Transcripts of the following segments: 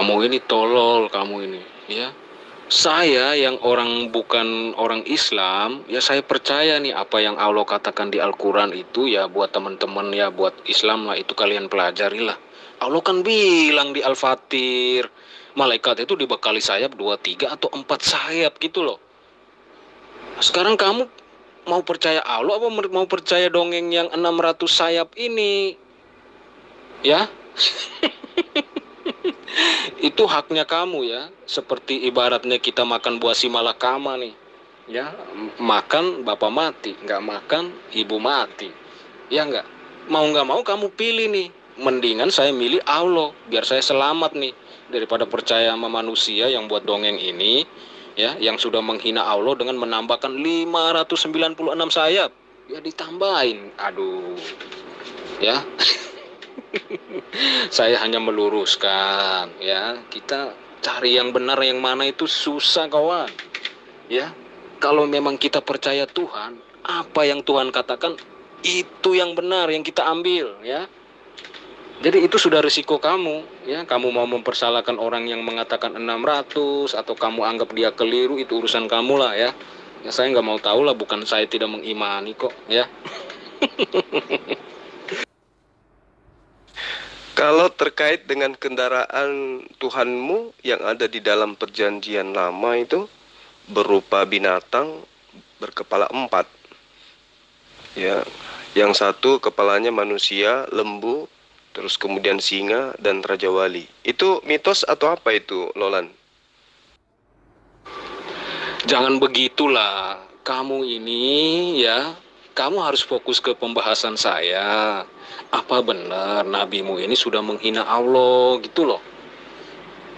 Kamu ini tolol, kamu ini, ya. Saya yang bukan orang Islam, ya saya percaya nih apa yang Allah katakan di Al-Quran itu ya buat teman-teman ya buat Islam lah itu kalian pelajarilah. Allah kan bilang di Al-Fatir, malaikat itu dibekali sayap 2, 3 atau 4 sayap gitu loh. Sekarang kamu mau percaya Allah apa mau percaya dongeng yang 600 sayap ini? Ya? Itu haknya kamu ya. Seperti ibaratnya kita makan buah simalakama nih. Ya, makan bapak mati, nggak makan ibu mati. Ya nggak? Mau nggak mau kamu pilih nih. Mendingan saya milih Allah biar saya selamat nih daripada percaya sama manusia yang buat dongeng ini ya, yang sudah menghina Allah dengan menambahkan 596 sayap. Ya ditambahin. Aduh. Ya. Saya hanya meluruskan ya, kita cari yang benar yang mana itu susah kawan ya. Kalau memang kita percaya Tuhan, apa yang Tuhan katakan itu yang benar yang kita ambil ya. Jadi itu sudah risiko kamu ya. Kamu mau mempersalahkan orang yang mengatakan 600 atau kamu anggap dia keliru, itu urusan kamu lah ya. Ya saya nggak mau tahu lah, bukan saya tidak mengimani kok ya. Kalau terkait dengan kendaraan Tuhanmu yang ada di dalam perjanjian lama itu berupa binatang berkepala 4. Ya, yang satu kepalanya manusia, lembu, terus kemudian singa dan raja wali. Itu mitos atau apa itu, Lolan? Jangan begitulah. Kamu ini ya, kamu harus fokus ke pembahasan saya. Apa benar nabimu ini sudah menghina Allah gitu loh.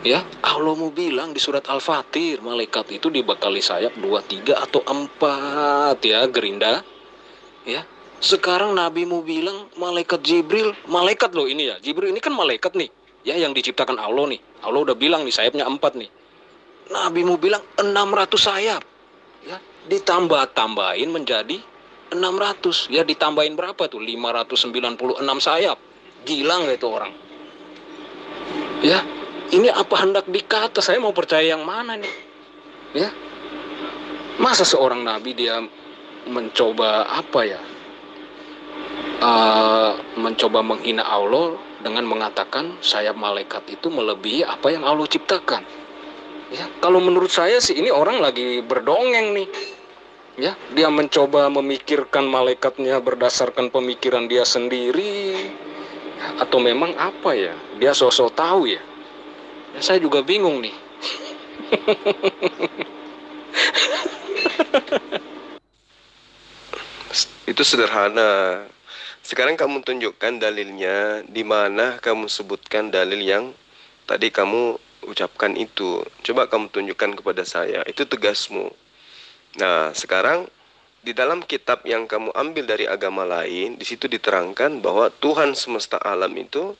Ya, Allah mau bilang di surat Al-Fatir, malaikat itu dibekali sayap 2, 3 atau 4 ya, Gerinda. Ya. Sekarang nabimu bilang malaikat Jibril, malaikat loh ini ya. Jibril ini kan malaikat nih, ya yang diciptakan Allah nih. Allah udah bilang nih sayapnya 4 nih. Nabimu bilang 600 sayap. Ya, ditambah-tambahin menjadi 600, ya ditambahin berapa tuh? 596 sayap. Gila nggak itu orang? Ya, ini apa hendak dikata? Saya mau percaya yang mana nih? Ya, masa seorang nabi dia mencoba apa ya? Mencoba menghina Allah dengan mengatakan sayap malaikat itu melebihi apa yang Allah ciptakan. Ya, kalau menurut saya sih ini orang lagi berdongeng nih. Ya, dia mencoba memikirkan malaikatnya berdasarkan pemikiran dia sendiri atau memang apa ya? Dia sosok tahu ya. Ya saya juga bingung nih. Itu sederhana. Sekarang kamu tunjukkan dalilnya, di mana kamu sebutkan dalil yang tadi kamu ucapkan itu. Coba kamu tunjukkan kepada saya. Itu tugasmu. Nah, sekarang di dalam kitab yang kamu ambil dari agama lain, di situ diterangkan bahwa Tuhan semesta alam itu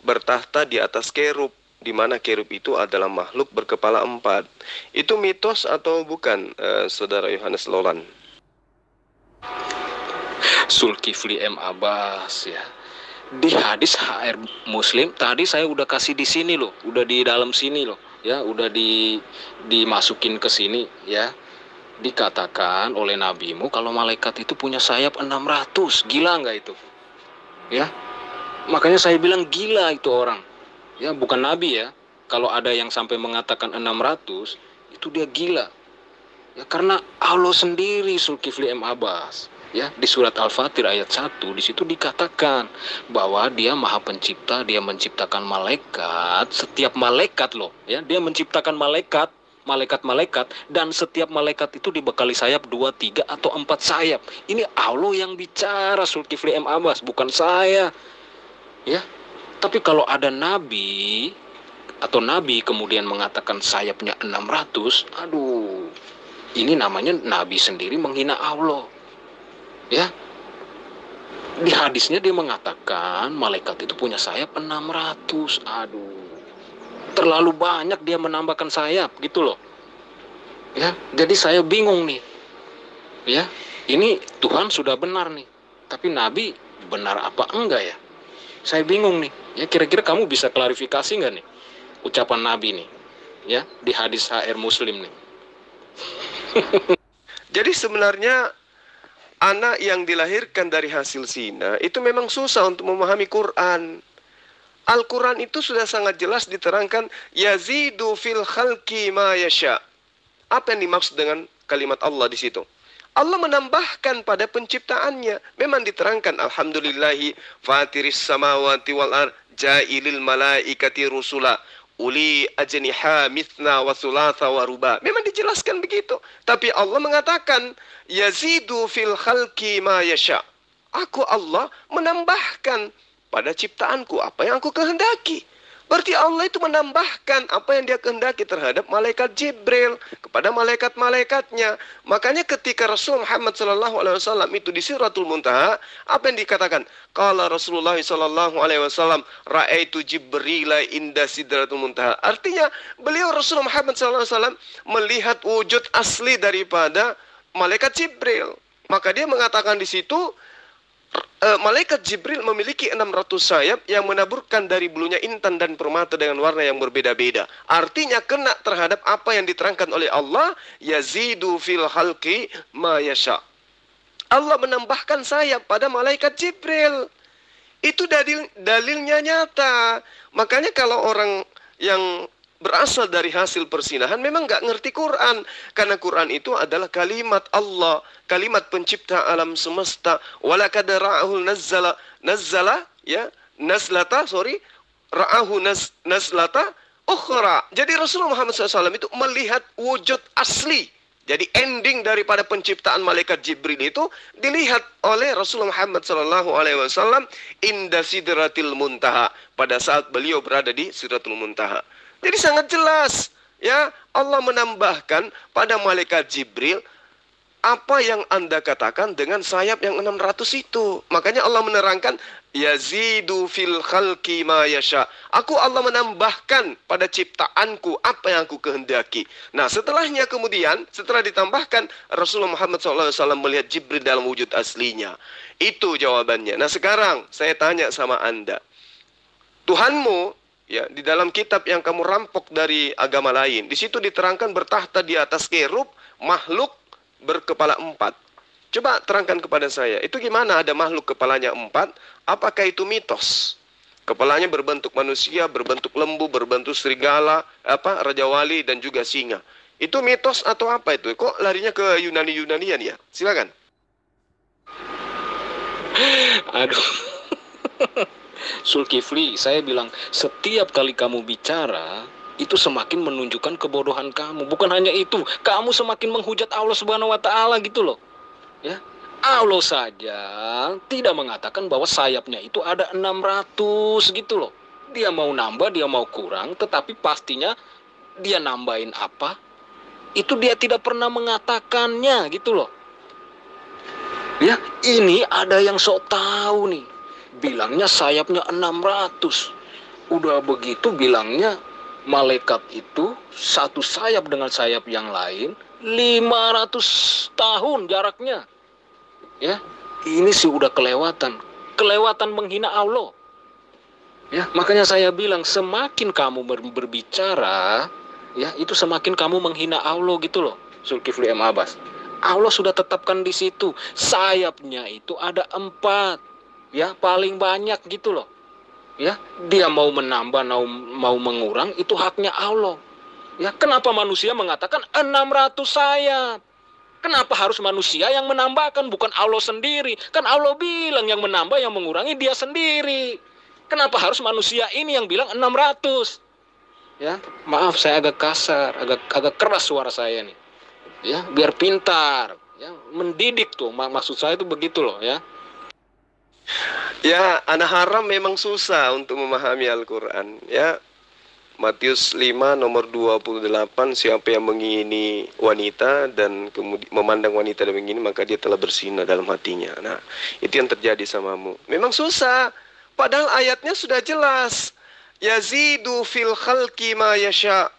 bertahta di atas kerub, di mana kerub itu adalah makhluk berkepala 4. Itu mitos atau bukan, Saudara Yohanes Lolan? Zulkifli M. Abbas ya. Di hadis HR Muslim tadi saya udah kasih di sini loh, udah di dalam sini loh, ya udah dimasukin ke sini ya. Dikatakan oleh nabimu kalau malaikat itu punya sayap 600. Gila nggak itu? Ya. Makanya saya bilang gila itu orang. Ya, bukan nabi ya. Kalau ada yang sampai mengatakan 600, itu dia gila. Ya, karena Allah sendiri Zulkifli M. Abbas, ya, di surat Al-Fatir ayat 1 di situ dikatakan bahwa dia Maha Pencipta, dia menciptakan malaikat, setiap malaikat loh, ya, dia menciptakan malaikat dan setiap malaikat itu dibekali sayap 2, 3 atau 4 sayap. Ini Allah yang bicara, Zulkifli M. Abbas, bukan saya. Ya. Tapi kalau ada nabi atau nabi kemudian mengatakan sayapnya 600, aduh. Ini namanya nabi sendiri menghina Allah. Ya. Di hadisnya dia mengatakan malaikat itu punya sayap 600. Aduh. Terlalu banyak dia menambahkan sayap gitu loh. Ya, jadi saya bingung nih. Ya, ini Tuhan sudah benar nih. Tapi nabi benar apa enggak ya? Saya bingung nih. Ya, kira-kira kamu bisa klarifikasi enggak nih? ucapan Nabi nih, ya, di hadis HR Muslim nih. Jadi sebenarnya anak yang dilahirkan dari hasil zina itu memang susah untuk memahami Quran. Al-Quran itu sudah sangat jelas diterangkan, yazidu fil khalqi ma yasha. Apa yang dimaksud dengan kalimat Allah di situ? Allah menambahkan pada penciptaannya. Memang diterangkan, alhamdulillahi fatiris samawati wal ard ja'ilil malaikati rusula uli ajniha mithna wa thulatha wa ruba. Memang dijelaskan begitu. Tapi Allah mengatakan, yazidu fil khalqi ma yasha. Aku Allah menambahkan pada ciptaanku apa yang aku kehendaki. Berarti Allah itu menambahkan apa yang dia kehendaki terhadap malaikat Jibril kepada malaikat-malaikatnya. Makanya ketika Rasul Muhammad SAW itu di Sidratul Muntaha, apa yang dikatakan? Qala Rasulullah SAW, ra'aitu Jibrila inda Sidratul Muntaha. Artinya beliau Rasulullah Muhammad SAW melihat wujud asli daripada malaikat Jibril. Maka dia mengatakan di situ, malaikat Jibril memiliki 600 sayap yang menaburkan dari bulunya intan dan permata dengan warna yang berbeda-beda. Artinya kena terhadap apa yang diterangkan oleh Allah, yazidu fil khalqi ma yasha. Allah menambahkan sayap pada malaikat Jibril. Itu dalilnya nyata. Makanya kalau orang yang berasal dari hasil persinahan memang nggak ngerti Quran, karena Quran itu adalah kalimat Allah, kalimat pencipta alam semesta. Walaqad ra'ahu nazzala ya nazlata ra'ahu nazlata ukhra. Jadi Rasulullah Muhammad SAW itu melihat wujud asli. Jadi ending daripada penciptaan malaikat Jibril itu dilihat oleh Rasulullah Muhammad SAW inda sidratil muntaha, pada saat beliau berada di sidratul muntaha. Jadi sangat jelas, ya, Allah menambahkan pada malaikat Jibril apa yang Anda katakan dengan sayap yang 600 itu. Makanya Allah menerangkan, yazidu fil khalqi ma yasha. Aku Allah menambahkan pada ciptaanku apa yang aku kehendaki. Nah, setelahnya kemudian, setelah ditambahkan, Rasulullah Muhammad SAW melihat Jibril dalam wujud aslinya. Itu jawabannya. Nah, sekarang saya tanya sama Anda. Tuhanmu, ya, di dalam kitab yang kamu rampok dari agama lain, di situ diterangkan bertahta di atas kerub, makhluk berkepala 4. Coba terangkan kepada saya, itu gimana ada makhluk kepalanya 4? Apakah itu mitos? Kepalanya berbentuk manusia, berbentuk lembu, berbentuk serigala, raja wali dan juga singa. Itu mitos atau apa itu? Kok larinya ke Yunani-Yunanian ya? Silakan. Aduh. Zulkifli, saya bilang setiap kali kamu bicara itu semakin menunjukkan kebodohan kamu. Bukan hanya itu, kamu semakin menghujat Allah Subhanahu wa taala gitu loh. Ya. Allah saja tidak mengatakan bahwa sayapnya itu ada 600 gitu loh. Dia mau nambah, dia mau kurang, tetapi pastinya dia nambahin apa? Itu dia tidak pernah mengatakannya gitu loh. Ya, ini ada yang sok tahu nih. Bilangnya sayapnya 600. Udah begitu bilangnya malaikat itu satu sayap dengan sayap yang lain 500 tahun jaraknya. Ya, ini sih udah kelewatan menghina Allah. Ya, makanya saya bilang semakin kamu berbicara, ya, itu semakin kamu menghina Allah gitu loh, Zulkifli M. Abbas. Allah sudah tetapkan di situ, sayapnya itu ada 4. Ya, paling banyak gitu loh. Ya, dia mau menambah, mau mengurang, itu haknya Allah. Ya, kenapa manusia mengatakan 600 sayap? Kenapa harus manusia yang menambahkan, bukan Allah sendiri? Kan Allah bilang yang menambah, yang mengurangi dia sendiri. Kenapa harus manusia ini yang bilang 600? Ya, maaf saya agak kasar, agak keras suara saya nih. Ya, biar pintar, ya, mendidik tuh. Maksud saya itu begitu loh, ya. Ya, anak haram memang susah untuk memahami Al-Quran. Ya, Matius 5 nomor 28, siapa yang mengingini wanita dan kemudian memandang wanita dan mengingini, maka dia telah berzina dalam hatinya. Nah, itu yang terjadi samamu. Memang susah, padahal ayatnya sudah jelas. Yazidu fil khalqi ma yasha.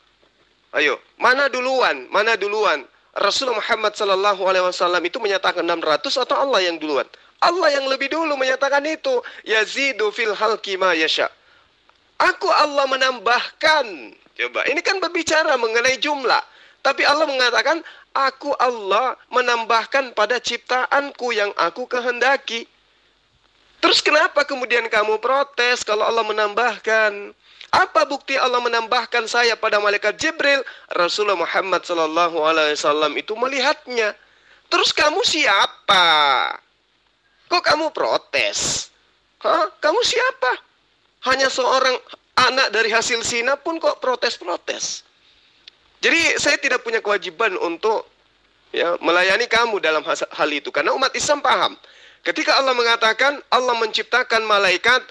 Ayo, mana duluan? Rasulullah Muhammad SAW itu menyatakan 600 atau Allah yang duluan? Allah yang lebih dulu menyatakan itu. Yazidu fil khalqi ma yasha. Aku Allah menambahkan. Coba, ini kan berbicara mengenai jumlah. Tapi Allah mengatakan, aku Allah menambahkan pada ciptaanku yang aku kehendaki. Terus kenapa kemudian kamu protes kalau Allah menambahkan? Apa bukti Allah menambahkan saya pada malaikat Jibril? Rasulullah Muhammad SAW itu melihatnya. Terus kamu siapa? Kok kamu protes? Hah? Kamu siapa? Hanya seorang anak dari hasil zina pun kok protes-protes. Jadi saya tidak punya kewajiban untuk melayani kamu dalam hal itu. Karena umat Islam paham. Ketika Allah mengatakan Allah menciptakan malaikat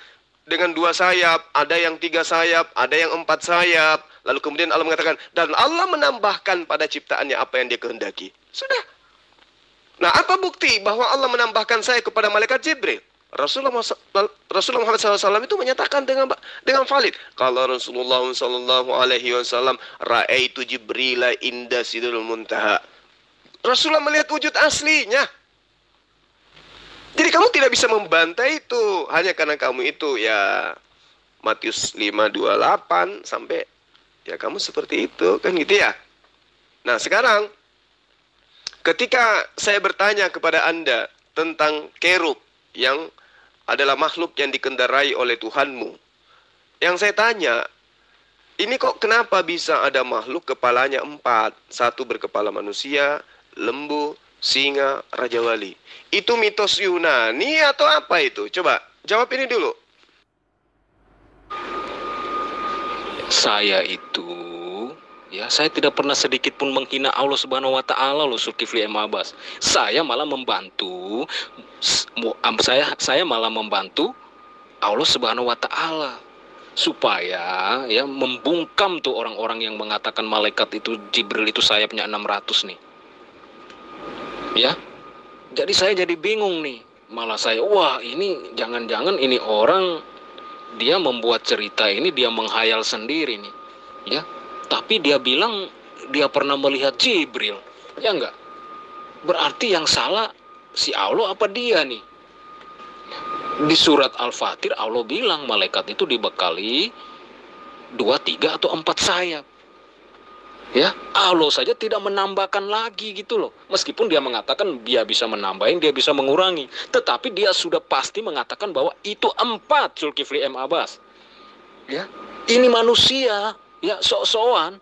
dengan 2 sayap, ada yang 3 sayap, ada yang 4 sayap. Lalu kemudian Allah mengatakan, dan Allah menambahkan pada ciptaannya apa yang dia kehendaki. Sudah. Nah, apa bukti bahwa Allah menambahkan saya kepada malaikat Jibril? Rasulullah Muhammad SAW itu menyatakan dengan valid. Kalau Rasulullah SAW, ra'aitu Jibrila inda sidrul muntaha. Rasulullah melihat wujud aslinya. Jadi kamu tidak bisa membantai itu hanya karena kamu itu Matius 5:28 sampai kamu seperti itu kan gitu ya. Nah, sekarang ketika saya bertanya kepada Anda tentang kerub yang adalah makhluk yang dikendarai oleh Tuhanmu, yang saya tanya, ini kok kenapa bisa ada makhluk kepalanya 4? 1 berkepala manusia, lembu, singa, raja wali. Itu mitos Yunani atau apa itu? Coba jawab ini dulu. Saya itu, saya tidak pernah sedikit pun menghina Allah Subhanahu wa taala loh, Zulkifli M. Abbas. Saya malah membantu Allah Subhanahu wa taala supaya membungkam tuh orang-orang yang mengatakan malaikat itu Jibril itu sayapnya 600 nih. Jadi saya jadi bingung nih. Malah saya, ini jangan-jangan ini orang dia membuat cerita ini, dia menghayal sendiri nih. Tapi dia bilang dia pernah melihat Jibril. Ya enggak? Berarti yang salah si Allah apa dia nih? Di surat Al-Fatir Allah bilang malaikat itu dibekali 2, 3 atau 4 sayap. Allah saja tidak menambahkan lagi gitu loh. Meskipun dia mengatakan dia bisa menambahin, dia bisa mengurangi. Tetapi dia sudah pasti mengatakan bahwa itu 4, Zulkifli M. Abbas. Ini manusia, sok-sokan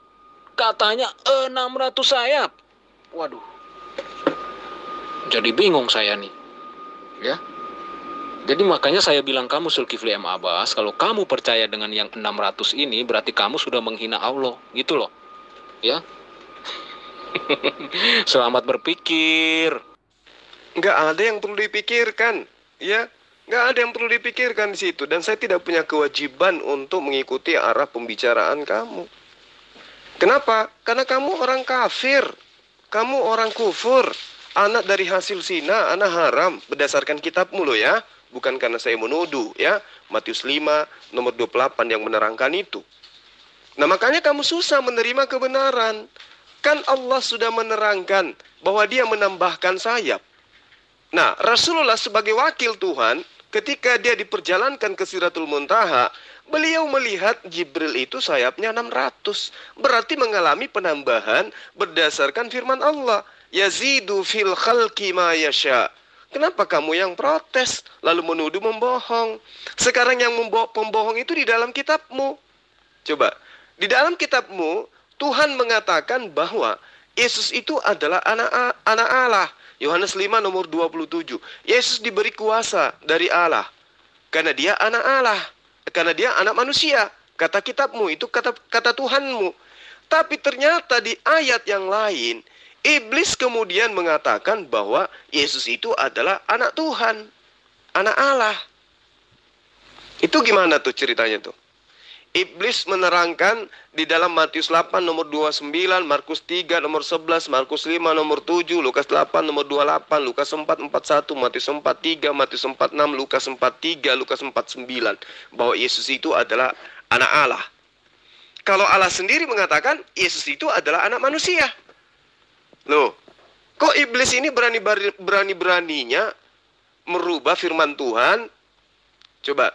katanya 600 sayap. Waduh. Jadi bingung saya nih. Jadi makanya saya bilang kamu Zulkifli M. Abbas, kalau kamu percaya dengan yang 600 ini, berarti kamu sudah menghina Allah, gitu loh. Selamat berpikir. Nggak ada yang perlu dipikirkan, nggak ada yang perlu dipikirkan di situ. Dan saya tidak punya kewajiban untuk mengikuti arah pembicaraan kamu. Kenapa? Karena kamu orang kafir, kamu orang kufur, anak dari hasil zina, anak haram berdasarkan kitabmu loh ya. Bukan karena saya menuduh Matius 5 nomor 28 yang menerangkan itu. Nah, makanya kamu susah menerima kebenaran. Kan Allah sudah menerangkan bahwa dia menambahkan sayap. Nah, Rasulullah sebagai wakil Tuhan, ketika dia diperjalankan ke Sidratul Muntaha, beliau melihat Jibril itu sayapnya 600. Berarti mengalami penambahan berdasarkan firman Allah. Yazidu fil khalqi ma yasha. Kenapa kamu yang protes, lalu menuduh membohong? Sekarang yang pembohong itu di dalam kitabmu. Coba. Di dalam kitabmu, Tuhan mengatakan bahwa Yesus itu adalah anak Allah. Yohanes 5 nomor 27. Yesus diberi kuasa dari Allah. Karena dia anak Allah. Karena dia anak manusia. Kata kitabmu, itu kata Tuhanmu. Tapi ternyata di ayat yang lain, Iblis kemudian mengatakan bahwa Yesus itu adalah anak Tuhan. Anak Allah. Itu gimana tuh ceritanya tuh? Iblis menerangkan di dalam Matius 8 nomor 29, Markus 3 nomor 11, Markus 5 nomor 7, Lukas 8 nomor 28, Lukas 4, 41, Matius 4, 3, Matius 4, 6, Lukas 4, 3, Lukas 4, 9. Bahwa Yesus itu adalah anak Allah. Kalau Allah sendiri mengatakan Yesus itu adalah anak manusia. Loh, kok iblis ini berani-beraninya merubah firman Tuhan? Coba.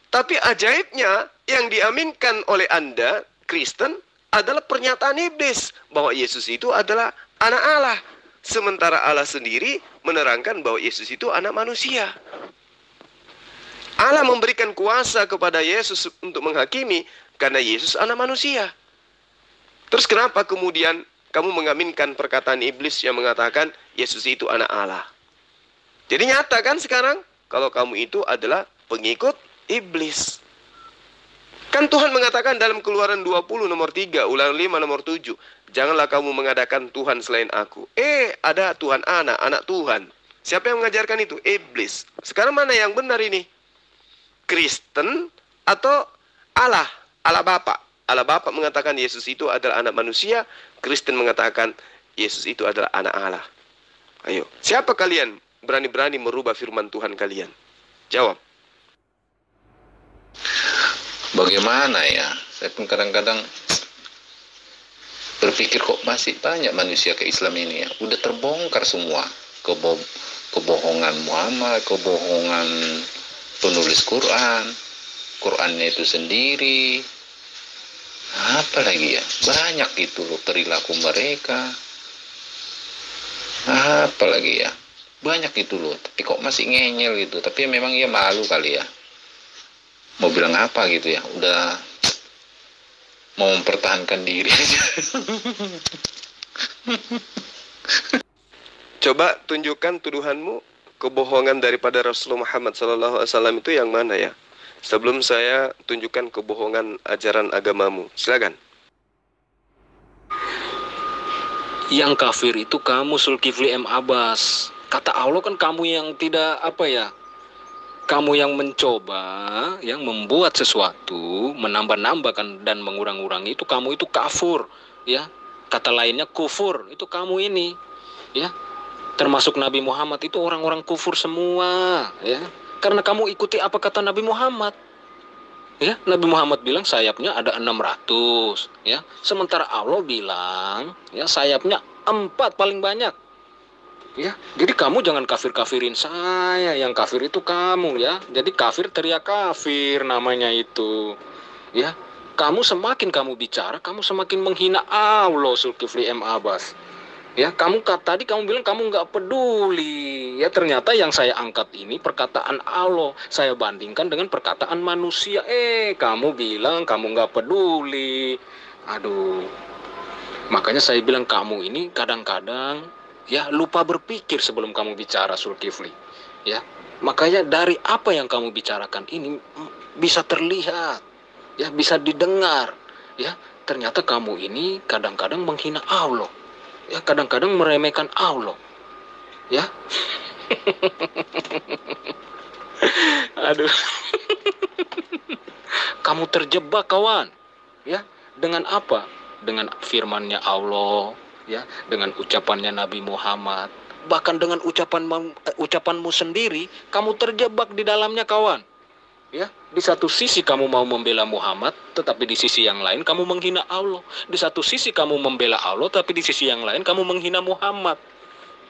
Tapi ajaibnya, yang diaminkan oleh Anda, Kristen, adalah pernyataan iblis bahwa Yesus itu adalah anak Allah. Sementara Allah sendiri menerangkan bahwa Yesus itu anak manusia. Allah memberikan kuasa kepada Yesus untuk menghakimi karena Yesus anak manusia. Terus kenapa kemudian kamu mengaminkan perkataan iblis yang mengatakan Yesus itu anak Allah? Jadi nyata kan sekarang kalau kamu itu adalah pengikut iblis. Kan Tuhan mengatakan dalam Keluaran 20 nomor 3, Ulangan 5 nomor 7. Janganlah kamu mengadakan Tuhan selain aku. Ada Tuhan anak Tuhan. Siapa yang mengajarkan itu? Iblis. Sekarang mana yang benar ini? Kristen atau Allah? Allah Bapa. Allah Bapa mengatakan Yesus itu adalah anak manusia. Kristen mengatakan Yesus itu adalah anak Allah. Ayo, siapa kalian berani-berani merubah firman Tuhan kalian? Jawab. Bagaimana ya? Saya pun kadang-kadang berpikir kok masih banyak manusia ke Islam ini ya. Udah terbongkar semua kebohongan Muhammad, kebohongan penulis Qurannya itu sendiri. Apa lagi ya? Banyak itu loh perilaku mereka. Apa lagi ya? Banyak itu loh. Tapi kok masih ngeyel gitu. Tapi memang ya malu kali ya. Mau bilang apa gitu ya, udah mau mempertahankan diri aja. Coba tunjukkan tuduhanmu, kebohongan daripada Rasulullah Muhammad SAW itu yang mana ya? Sebelum saya tunjukkan kebohongan ajaran agamamu, silakan. Yang kafir itu kamu, Zulkifli M. Abbas. Kata Allah kan kamu yang tidak kamu yang mencoba, yang membuat sesuatu, menambah-nambahkan dan mengurang-urangi itu kamu itu kafur, ya. Kata lainnya kufur, itu kamu ini, ya. Termasuk Nabi Muhammad itu orang-orang kufur semua, ya. Karena kamu ikuti apa kata Nabi Muhammad. Ya, Nabi Muhammad bilang sayapnya ada 600, ya. Sementara Allah bilang, ya, sayapnya 4 paling banyak. Ya, jadi kamu jangan kafir-kafirin saya, yang kafir itu kamu ya. Jadi kafir teriak kafir namanya itu. Ya, kamu semakin kamu bicara, kamu semakin menghina Allah, Zulkifli M. Abbas. Ya, tadi kamu bilang kamu nggak peduli. Ya, ternyata yang saya angkat ini perkataan Allah. Saya bandingkan dengan perkataan manusia. Kamu bilang kamu nggak peduli. Aduh. Makanya saya bilang kamu ini kadang-kadang ya lupa berpikir sebelum kamu bicara, Zulkifli. Ya, makanya dari apa yang kamu bicarakan ini bisa terlihat, ya bisa didengar. Ya, ternyata kamu ini kadang-kadang menghina Allah. Ya, kadang-kadang meremehkan Allah. Ya. Aduh. Kamu terjebak, kawan. Ya, dengan apa? Dengan firman-Nya Allah, ya, dengan ucapannya Nabi Muhammad, bahkan dengan ucapanmu sendiri, kamu terjebak di dalamnya, kawan. Ya, di satu sisi kamu mau membela Muhammad, tetapi di sisi yang lain kamu menghina Allah. Di satu sisi kamu membela Allah, tapi di sisi yang lain kamu menghina Muhammad.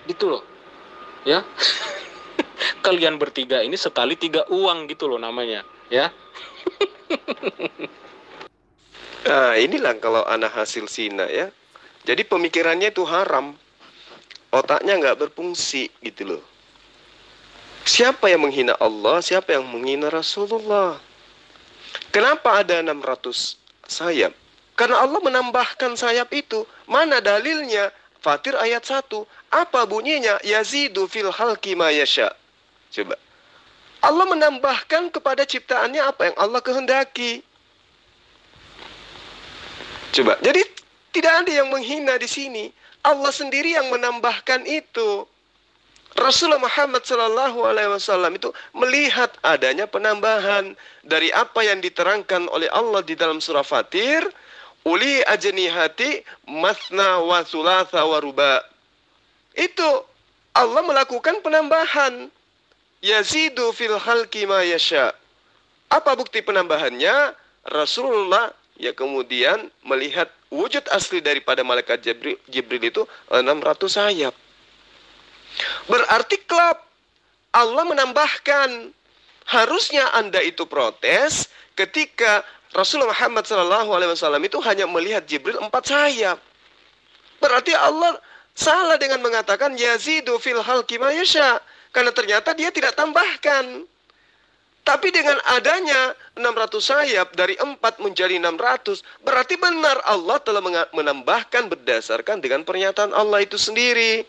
Gitu loh. Ya. Kalian bertiga ini sekali 3 uang gitu loh namanya, ya. Nah, inilah kalau anak hasil zina ya. Jadi pemikirannya itu haram. Otaknya nggak berfungsi gitu loh. Siapa yang menghina Allah? Siapa yang menghina Rasulullah? Kenapa ada 600 sayap? Karena Allah menambahkan sayap itu. Mana dalilnya? Fatir ayat 1. Apa bunyinya? Yazidu fil khalqi ma yasha. Coba. Allah menambahkan kepada ciptaannya apa yang Allah kehendaki. Coba. Jadi tidak ada yang menghina di sini. Allah sendiri yang menambahkan itu. Rasulullah Muhammad SAW itu melihat adanya penambahan dari apa yang diterangkan oleh Allah di dalam surah Fatir. Uli ajnihati masna wa thulatha wa ruba. Itu Allah melakukan penambahan. Yazidu fil khalqi ma yasha. Apa bukti penambahannya? Rasulullah ya kemudian melihat wujud asli daripada malaikat Jibril itu 600 sayap. Berarti klub Allah menambahkan. Harusnya Anda itu protes ketika Rasulullah Muhammad SAW itu hanya melihat Jibril 4 sayap. Berarti Allah salah dengan mengatakan yazidu fil khalqi ma yasha, karena ternyata dia tidak tambahkan. Tapi dengan adanya 600 sayap dari 4 menjadi 600, berarti benar Allah telah menambahkan berdasarkan dengan pernyataan Allah itu sendiri.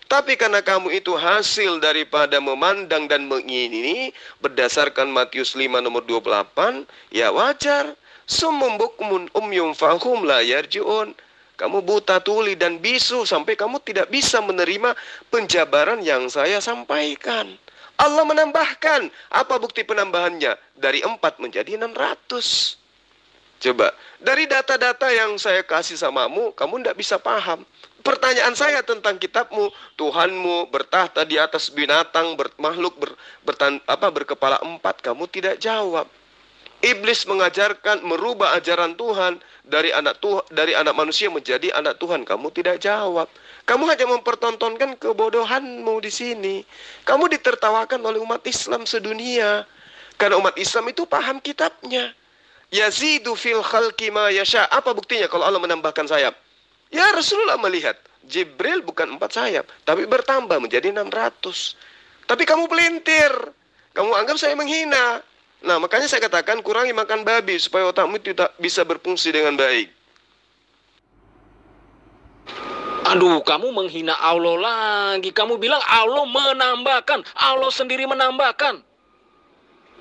Tapi karena kamu itu hasil daripada memandang dan mengingini berdasarkan Matius 5 nomor 28, ya wajar. Summum bukmun umyum fahum la yarji'un. Kamu buta tuli dan bisu sampai kamu tidak bisa menerima penjabaran yang saya sampaikan. Allah menambahkan. Apa bukti penambahannya? Dari 4 menjadi 600. Coba, dari data-data yang saya kasih samamu, kamu tidak bisa paham. Pertanyaan saya tentang kitabmu, Tuhanmu bertahta di atas binatang, makhluk berkepala 4, kamu tidak jawab. Iblis mengajarkan merubah ajaran Tuhan dari anak manusia menjadi anak Tuhan, kamu tidak jawab. Kamu hanya mempertontonkan kebodohanmu di sini. Kamu ditertawakan oleh umat Islam sedunia karena umat Islam itu paham kitabnya. Yazidu fil khalqi ma yasha. Apa buktinya kalau Allah menambahkan sayap? Ya, Rasulullah melihat Jibril bukan 4 sayap, tapi bertambah menjadi 600. Tapi kamu pelintir. Kamu anggap saya menghina. Nah, makanya saya katakan kurangi makan babi supaya otakmu tidak bisa berfungsi dengan baik. Aduh, kamu menghina Allah lagi. Kamu bilang Allah menambahkan. Allah sendiri menambahkan.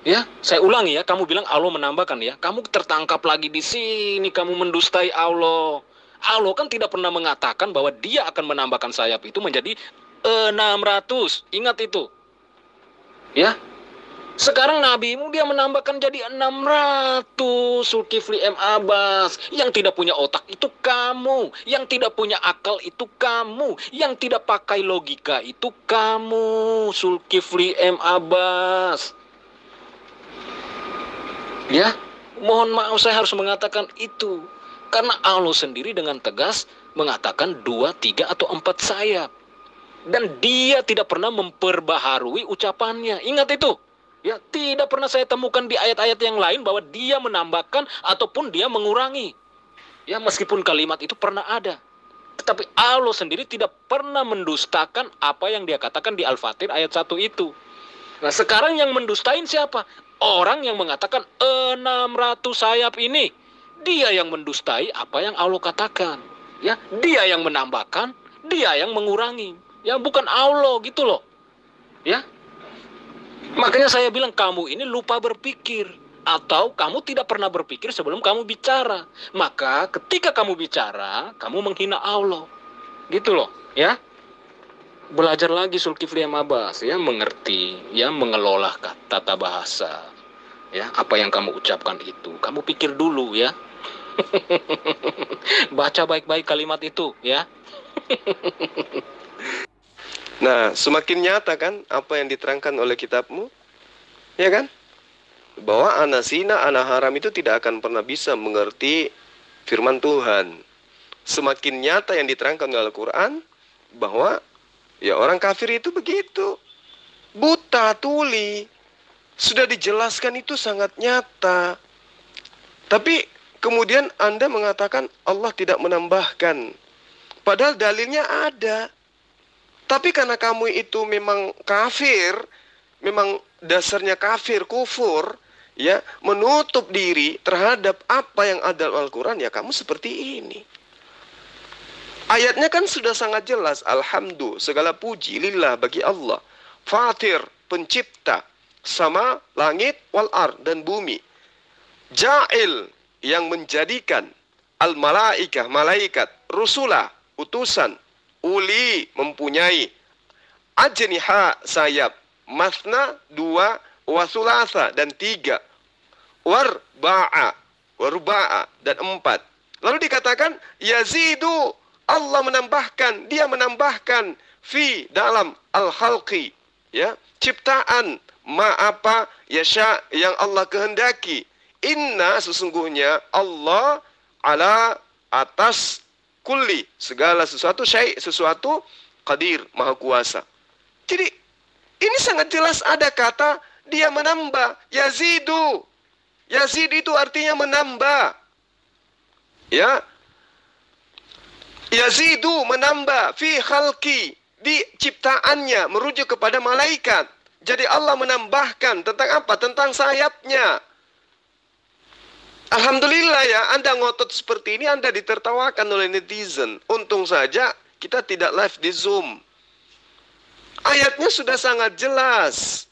Ya, saya ulangi ya. Kamu bilang Allah menambahkan ya. Kamu tertangkap lagi di sini. Kamu mendustai Allah. Allah kan tidak pernah mengatakan bahwa dia akan menambahkan sayap itu menjadi 600. Ingat itu. Ya. Sekarang nabimu dia menambahkan jadi 600. Zulkifli M. Abbas. Yang tidak punya otak itu kamu. Yang tidak punya akal itu kamu. Yang tidak pakai logika itu kamu. Zulkifli M. Abbas. Ya. Mohon maaf saya harus mengatakan itu. Karena Allah sendiri dengan tegas mengatakan 2, 3, atau 4 sayap. Dan dia tidak pernah memperbaharui ucapannya. Ingat itu. Ya, tidak pernah saya temukan di ayat-ayat yang lain bahwa dia menambahkan ataupun dia mengurangi. Ya, meskipun kalimat itu pernah ada. Tetapi Allah sendiri tidak pernah mendustakan apa yang dia katakan di Al-Fatir ayat 1 itu. Nah, sekarang yang mendustain siapa? Orang yang mengatakan 600 sayap ini. Dia yang mendustai apa yang Allah katakan. Ya, dia yang menambahkan, dia yang mengurangi. Ya, bukan Allah gitu loh. Ya. Makanya saya bilang kamu ini lupa berpikir atau kamu tidak pernah berpikir sebelum kamu bicara. Maka ketika kamu bicara, kamu menghina Allah. Gitu loh, ya. Belajar lagi Zulkifli M. Abbas, ya, mengerti, ya, mengelola tata bahasa. Ya, apa yang kamu ucapkan itu, kamu pikir dulu ya. Baca baik-baik kalimat itu ya. Nah, semakin nyata kan apa yang diterangkan oleh kitabmu, ya kan? Bahwa anak zina, anak haram itu tidak akan pernah bisa mengerti firman Tuhan. Semakin nyata yang diterangkan oleh Al-Quran bahwa ya orang kafir itu begitu, buta tuli, sudah dijelaskan itu sangat nyata. Tapi kemudian Anda mengatakan Allah tidak menambahkan. Padahal dalilnya ada. Tapi karena kamu itu memang kafir, memang dasarnya kafir, kufur, ya, menutup diri terhadap apa yang ada dalam Al-Quran, ya kamu seperti ini. Ayatnya kan sudah sangat jelas. Alhamdulillah, segala puji lillah bagi Allah. Fatir, pencipta, sama langit, wal ard, dan bumi. Ja'il, yang menjadikan al-malaikah, malaikat, rusula, utusan, uli, mempunyai, ajniha, sayap, masna, 2, wasulasa, dan 3, warba'a, dan 4. Lalu dikatakan yazidu, Allah menambahkan, dia menambahkan fi, dalam al-khalqi, ya, ciptaan, ma apa yasha, yang Allah kehendaki. Inna, sesungguhnya Allah ala, atas, kulli, segala sesuatu, syai', sesuatu, qadir, maha kuasa. Jadi ini sangat jelas ada kata dia menambah, yazidu. Yazid itu artinya menambah. Ya. Yazidu menambah fi khalqi, di ciptaannya, merujuk kepada malaikat. Jadi Allah menambahkan tentang apa? Tentang sayapnya. Alhamdulillah ya, Anda ngotot seperti ini, Anda ditertawakan oleh netizen. Untung saja kita tidak live di Zoom. Ayatnya sudah sangat jelas.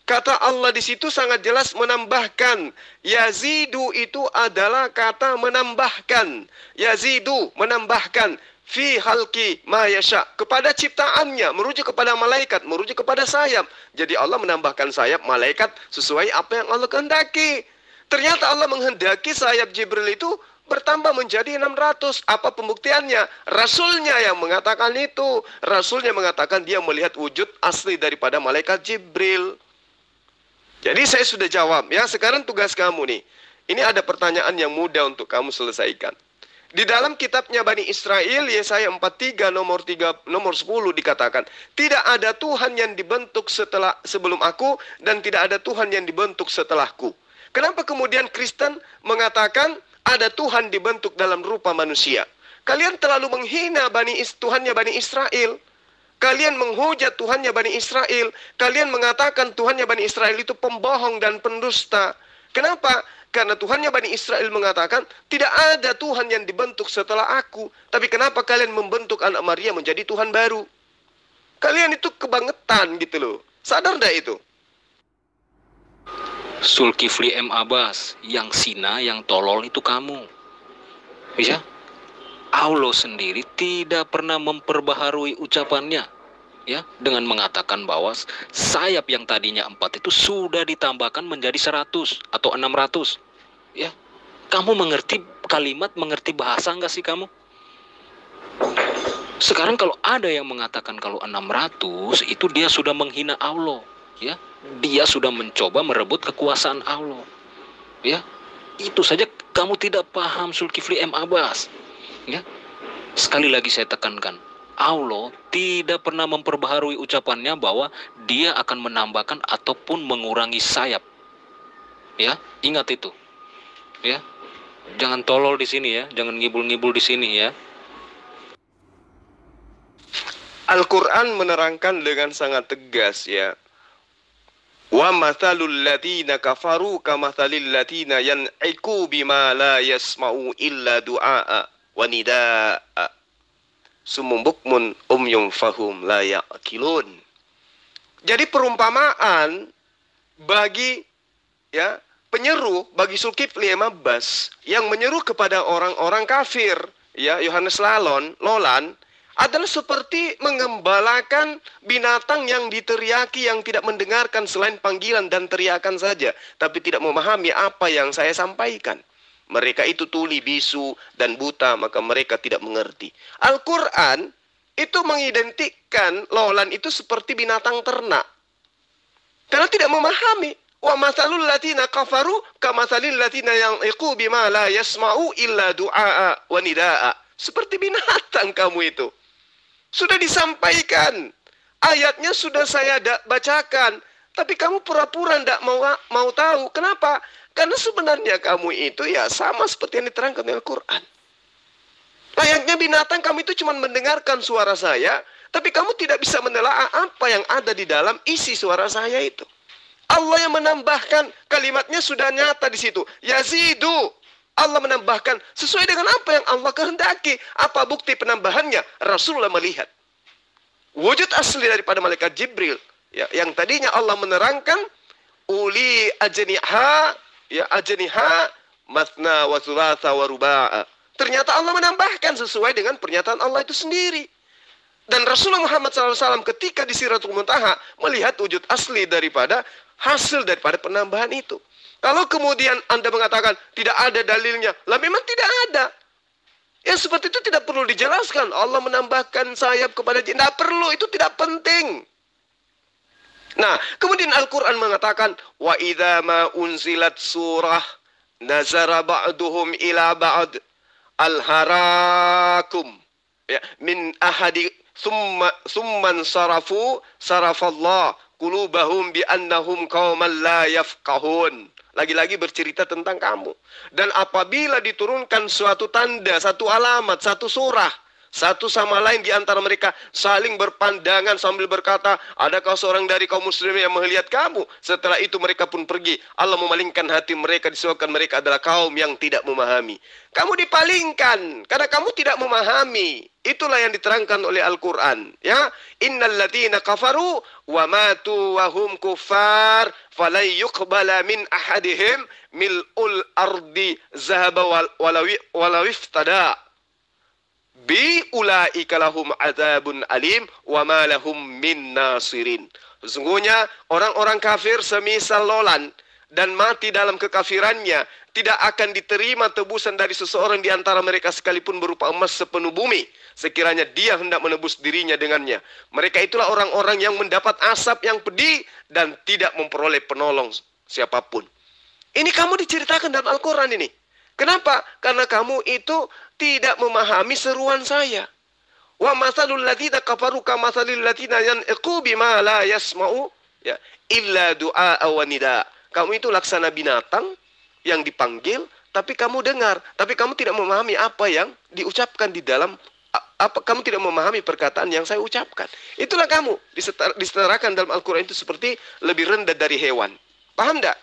Kata Allah di situ sangat jelas menambahkan. Yazidu itu adalah kata menambahkan. Yazidu menambahkan. Fi halki ma yasha. Kepada ciptaannya. Merujuk kepada malaikat. Merujuk kepada sayap. Jadi Allah menambahkan sayap malaikat sesuai apa yang Allah kehendaki. Ternyata Allah menghendaki sayap Jibril itu bertambah menjadi 600. Apa pembuktiannya? Rasulnya yang mengatakan itu. Rasulnya mengatakan dia melihat wujud asli daripada malaikat Jibril. Jadi saya sudah jawab ya. Sekarang tugas kamu nih. Ini ada pertanyaan yang mudah untuk kamu selesaikan. Di dalam kitabnya Bani Israel, Yesaya 43 nomor 10 dikatakan, tidak ada Tuhan yang dibentuk sebelum aku, dan tidak ada Tuhan yang dibentuk setelahku. Kenapa kemudian Kristen mengatakan ada Tuhan dibentuk dalam rupa manusia? Kalian terlalu menghina Tuhannya Bani Israel. Kalian menghujat Tuhannya Bani Israel. Kalian mengatakan Tuhannya Bani Israel itu pembohong dan pendusta. Kenapa? Karena Tuhannya Bani Israel mengatakan tidak ada Tuhan yang dibentuk setelah aku. Tapi kenapa kalian membentuk anak Maria menjadi Tuhan baru? Kalian itu kebangetan gitu loh. Sadar enggak itu? Zulkifli M. Abbas, yang sina, yang tolol itu kamu. Bisa? Allah sendiri tidak pernah memperbaharui ucapannya, ya, dengan mengatakan bahwa sayap yang tadinya 4 itu sudah ditambahkan menjadi 100 atau 600. Ya, kamu mengerti kalimat, mengerti bahasa enggak sih kamu? Sekarang kalau ada yang mengatakan kalau 600 itu dia sudah menghina Allah, ya. Dia sudah mencoba merebut kekuasaan Allah. Ya. Itu saja kamu tidak paham, Zulkifli M. Abbas. Ya. Sekali lagi saya tekankan, Allah tidak pernah memperbaharui ucapannya bahwa dia akan menambahkan ataupun mengurangi sayap. Ya, ingat itu. Ya. Jangan tolol di sini ya, jangan ngibul-ngibul di sini ya. Al-Quran menerangkan dengan sangat tegas ya. Wa mathalul ladina kafaru kamathalil ladina yan'iku bima la yasma'u illa du'a'a wa nida'a summun bukmun umyum fahum la ya'qilun. Jadi perumpamaan bagi ya penyeru, bagi Zulkifli M. Abbas yang menyeru kepada orang-orang kafir, ya, Yohanes Lolan adalah seperti mengembalakan binatang yang diteriaki, yang tidak mendengarkan selain panggilan dan teriakan saja, tapi tidak memahami apa yang saya sampaikan. Mereka itu tuli, bisu, dan buta, maka mereka tidak mengerti. Al-Quran itu mengidentikan Lolan itu seperti binatang ternak, karena tidak memahami. Wa mathalul latina kafaru kamathalil latina yan'iqu bima la yasma'u illa du'a'a wa nida'a. Seperti binatang kamu itu. Sudah disampaikan. Ayatnya sudah saya bacakan. Tapi kamu pura-pura tidak mau tahu. Kenapa? Karena sebenarnya kamu itu ya sama seperti yang diterangkan oleh Al-Quran. Layaknya binatang, kamu itu cuma mendengarkan suara saya. Tapi kamu tidak bisa menelaah apa yang ada di dalam isi suara saya itu. Allah yang menambahkan, kalimatnya sudah nyata di situ. Yazidu. Allah menambahkan sesuai dengan apa yang Allah kehendaki. Apa bukti penambahannya? Rasulullah melihat wujud asli daripada malaikat Jibril, ya, yang tadinya Allah menerangkan uli ajniha, ya, ajniha matna wa thulatha wa ruba'a. Ternyata Allah menambahkan sesuai dengan pernyataan Allah itu sendiri. Dan Rasulullah Muhammad SAW ketika di Sidratul Muntaha melihat wujud asli daripada hasil daripada penambahan itu. Kalau kemudian Anda mengatakan tidak ada dalilnya, lah memang tidak ada. Ya seperti itu tidak perlu dijelaskan. Allah menambahkan sayap kepada jin. Tidak perlu, itu tidak penting. Nah, kemudian Al-Quran mengatakan, wa idza ma unzilat surah nazara ba'duhum ila ba'd al-harakum, ya, min ahadi summan sarafallah qulubahum bi annahum qauman la yafqahun. Lagi-lagi bercerita tentang kamu. Dan apabila diturunkan suatu tanda, satu alamat, satu surah, satu sama lain di antara mereka saling berpandangan sambil berkata, adakah seorang dari kaum muslimin yang melihat kamu? Setelah itu mereka pun pergi. Allah memalingkan hati mereka, disebabkan mereka adalah kaum yang tidak memahami. Kamu dipalingkan karena kamu tidak memahami. Itulah yang diterangkan oleh Al-Quran. Ya, innal ladzina kafaru wa matu wa hum kuffar falan yuqbala min ahadihim mil'ul ardi zahaba walau iftada. Bi ulaika lahum adzabun alim wa ma lahum min nasirin. Sesungguhnya orang-orang kafir semisal Lolan dan mati dalam kekafirannya tidak akan diterima tebusan dari seseorang di antara mereka sekalipun berupa emas sepenuh bumi, sekiranya dia hendak menebus dirinya dengannya. Mereka itulah orang-orang yang mendapat asap yang pedih dan tidak memperoleh penolong siapapun. Ini kamu diceritakan dalam Al-Quran ini. Kenapa? Karena kamu itu tidak memahami seruan saya. Wa masalul ladzina kafaru kamatsalil ladzina yanqu bima la yasma'u ya illa du'a wa nida. Kamu itu laksana binatang yang dipanggil tapi kamu dengar, tapi kamu tidak memahami apa yang diucapkan di dalam kamu tidak memahami perkataan yang saya ucapkan. Itulah kamu disetarakan dalam Al-Qur'an itu seperti lebih rendah dari hewan. Paham enggak?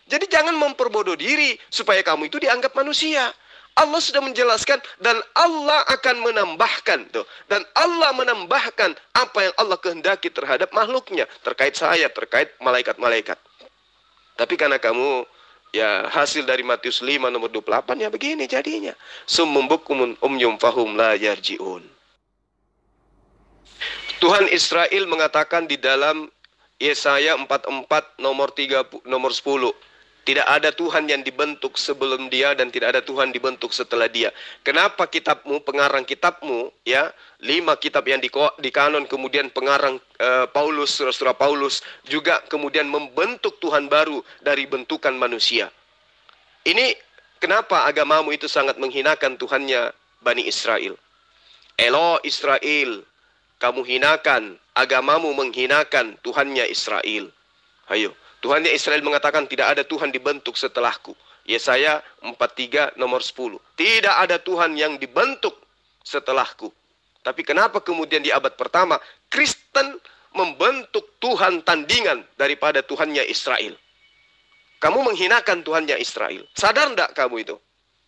Jadi jangan memperbodoh diri supaya kamu itu dianggap manusia. Allah sudah menjelaskan dan Allah akan menambahkan tuh. Dan Allah menambahkan apa yang Allah kehendaki terhadap makhluknya. Terkait saya, terkait malaikat-malaikat. Tapi karena kamu ya hasil dari Matius 5 nomor 28 ya begini jadinya. Summum bukmun umyum fahum la yarji'un. Tuhan Israel mengatakan di dalam Yesaya 44 nomor 10. Tidak ada Tuhan yang dibentuk sebelum dia dan tidak ada Tuhan dibentuk setelah dia. Kenapa kitabmu, pengarang kitabmu, ya 5 kitab yang di kanon, kemudian pengarang Paulus, surah Paulus, juga kemudian membentuk Tuhan baru dari bentukan manusia. Ini kenapa agamamu itu sangat menghinakan Tuhannya Bani Israel. Elo Israel, kamu hinakan, agamamu menghinakan Tuhannya Israel. Ayo. Tuhannya Israel mengatakan tidak ada Tuhan dibentuk setelahku. Yesaya 43 nomor 10. Tidak ada Tuhan yang dibentuk setelahku. Tapi kenapa kemudian di abad pertama Kristen membentuk Tuhan tandingan daripada Tuhannya Israel? Kamu menghinakan Tuhannya Israel. Sadar enggak kamu itu?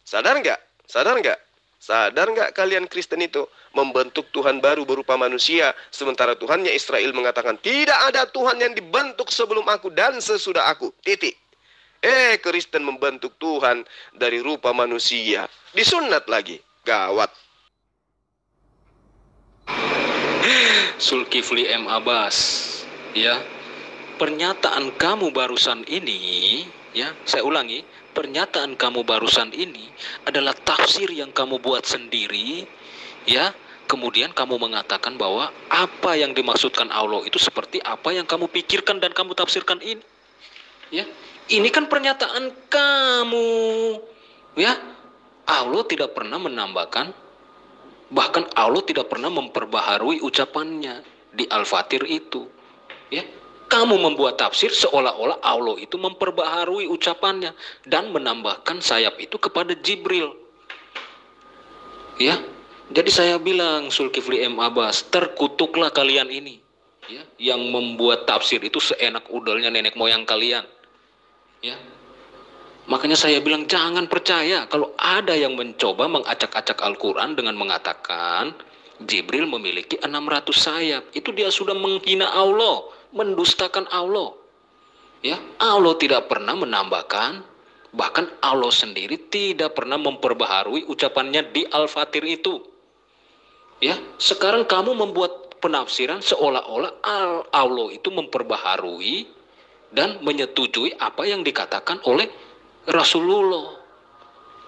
Sadar enggak? Sadar enggak? Sadar enggak kalian Kristen itu membentuk Tuhan baru berupa manusia, sementara Tuhannya Israel mengatakan tidak ada Tuhan yang dibentuk sebelum aku dan sesudah aku. Titik. Kristen membentuk Tuhan dari rupa manusia. Disunat lagi. Gawat. Zulkifli M. Abbas, ya, pernyataan kamu barusan ini, ya, saya ulangi, pernyataan kamu barusan ini adalah tafsir yang kamu buat sendiri, ya. Kemudian kamu mengatakan bahwa apa yang dimaksudkan Allah itu seperti apa yang kamu pikirkan dan kamu tafsirkan ini, ya. Ini kan pernyataan kamu, ya. Allah tidak pernah menambahkan, bahkan Allah tidak pernah memperbaharui ucapannya di Al-Fatir itu, ya. Kamu membuat tafsir seolah-olah Allah itu memperbaharui ucapannya dan menambahkan sayap itu kepada Jibril. Ya, jadi saya bilang Zulkifli M. Abbas, terkutuklah kalian ini, ya, yang membuat tafsir itu seenak udelnya nenek moyang kalian. Ya, makanya saya bilang jangan percaya kalau ada yang mencoba mengacak-acak Al-Quran dengan mengatakan Jibril memiliki 600 sayap. Itu dia sudah menghina Allah, mendustakan Allah. Ya, Allah tidak pernah menambahkan, bahkan Allah sendiri tidak pernah memperbaharui ucapannya di Al-Fatir itu. Ya, sekarang kamu membuat penafsiran seolah-olah Allah itu memperbaharui dan menyetujui apa yang dikatakan oleh Rasulullah.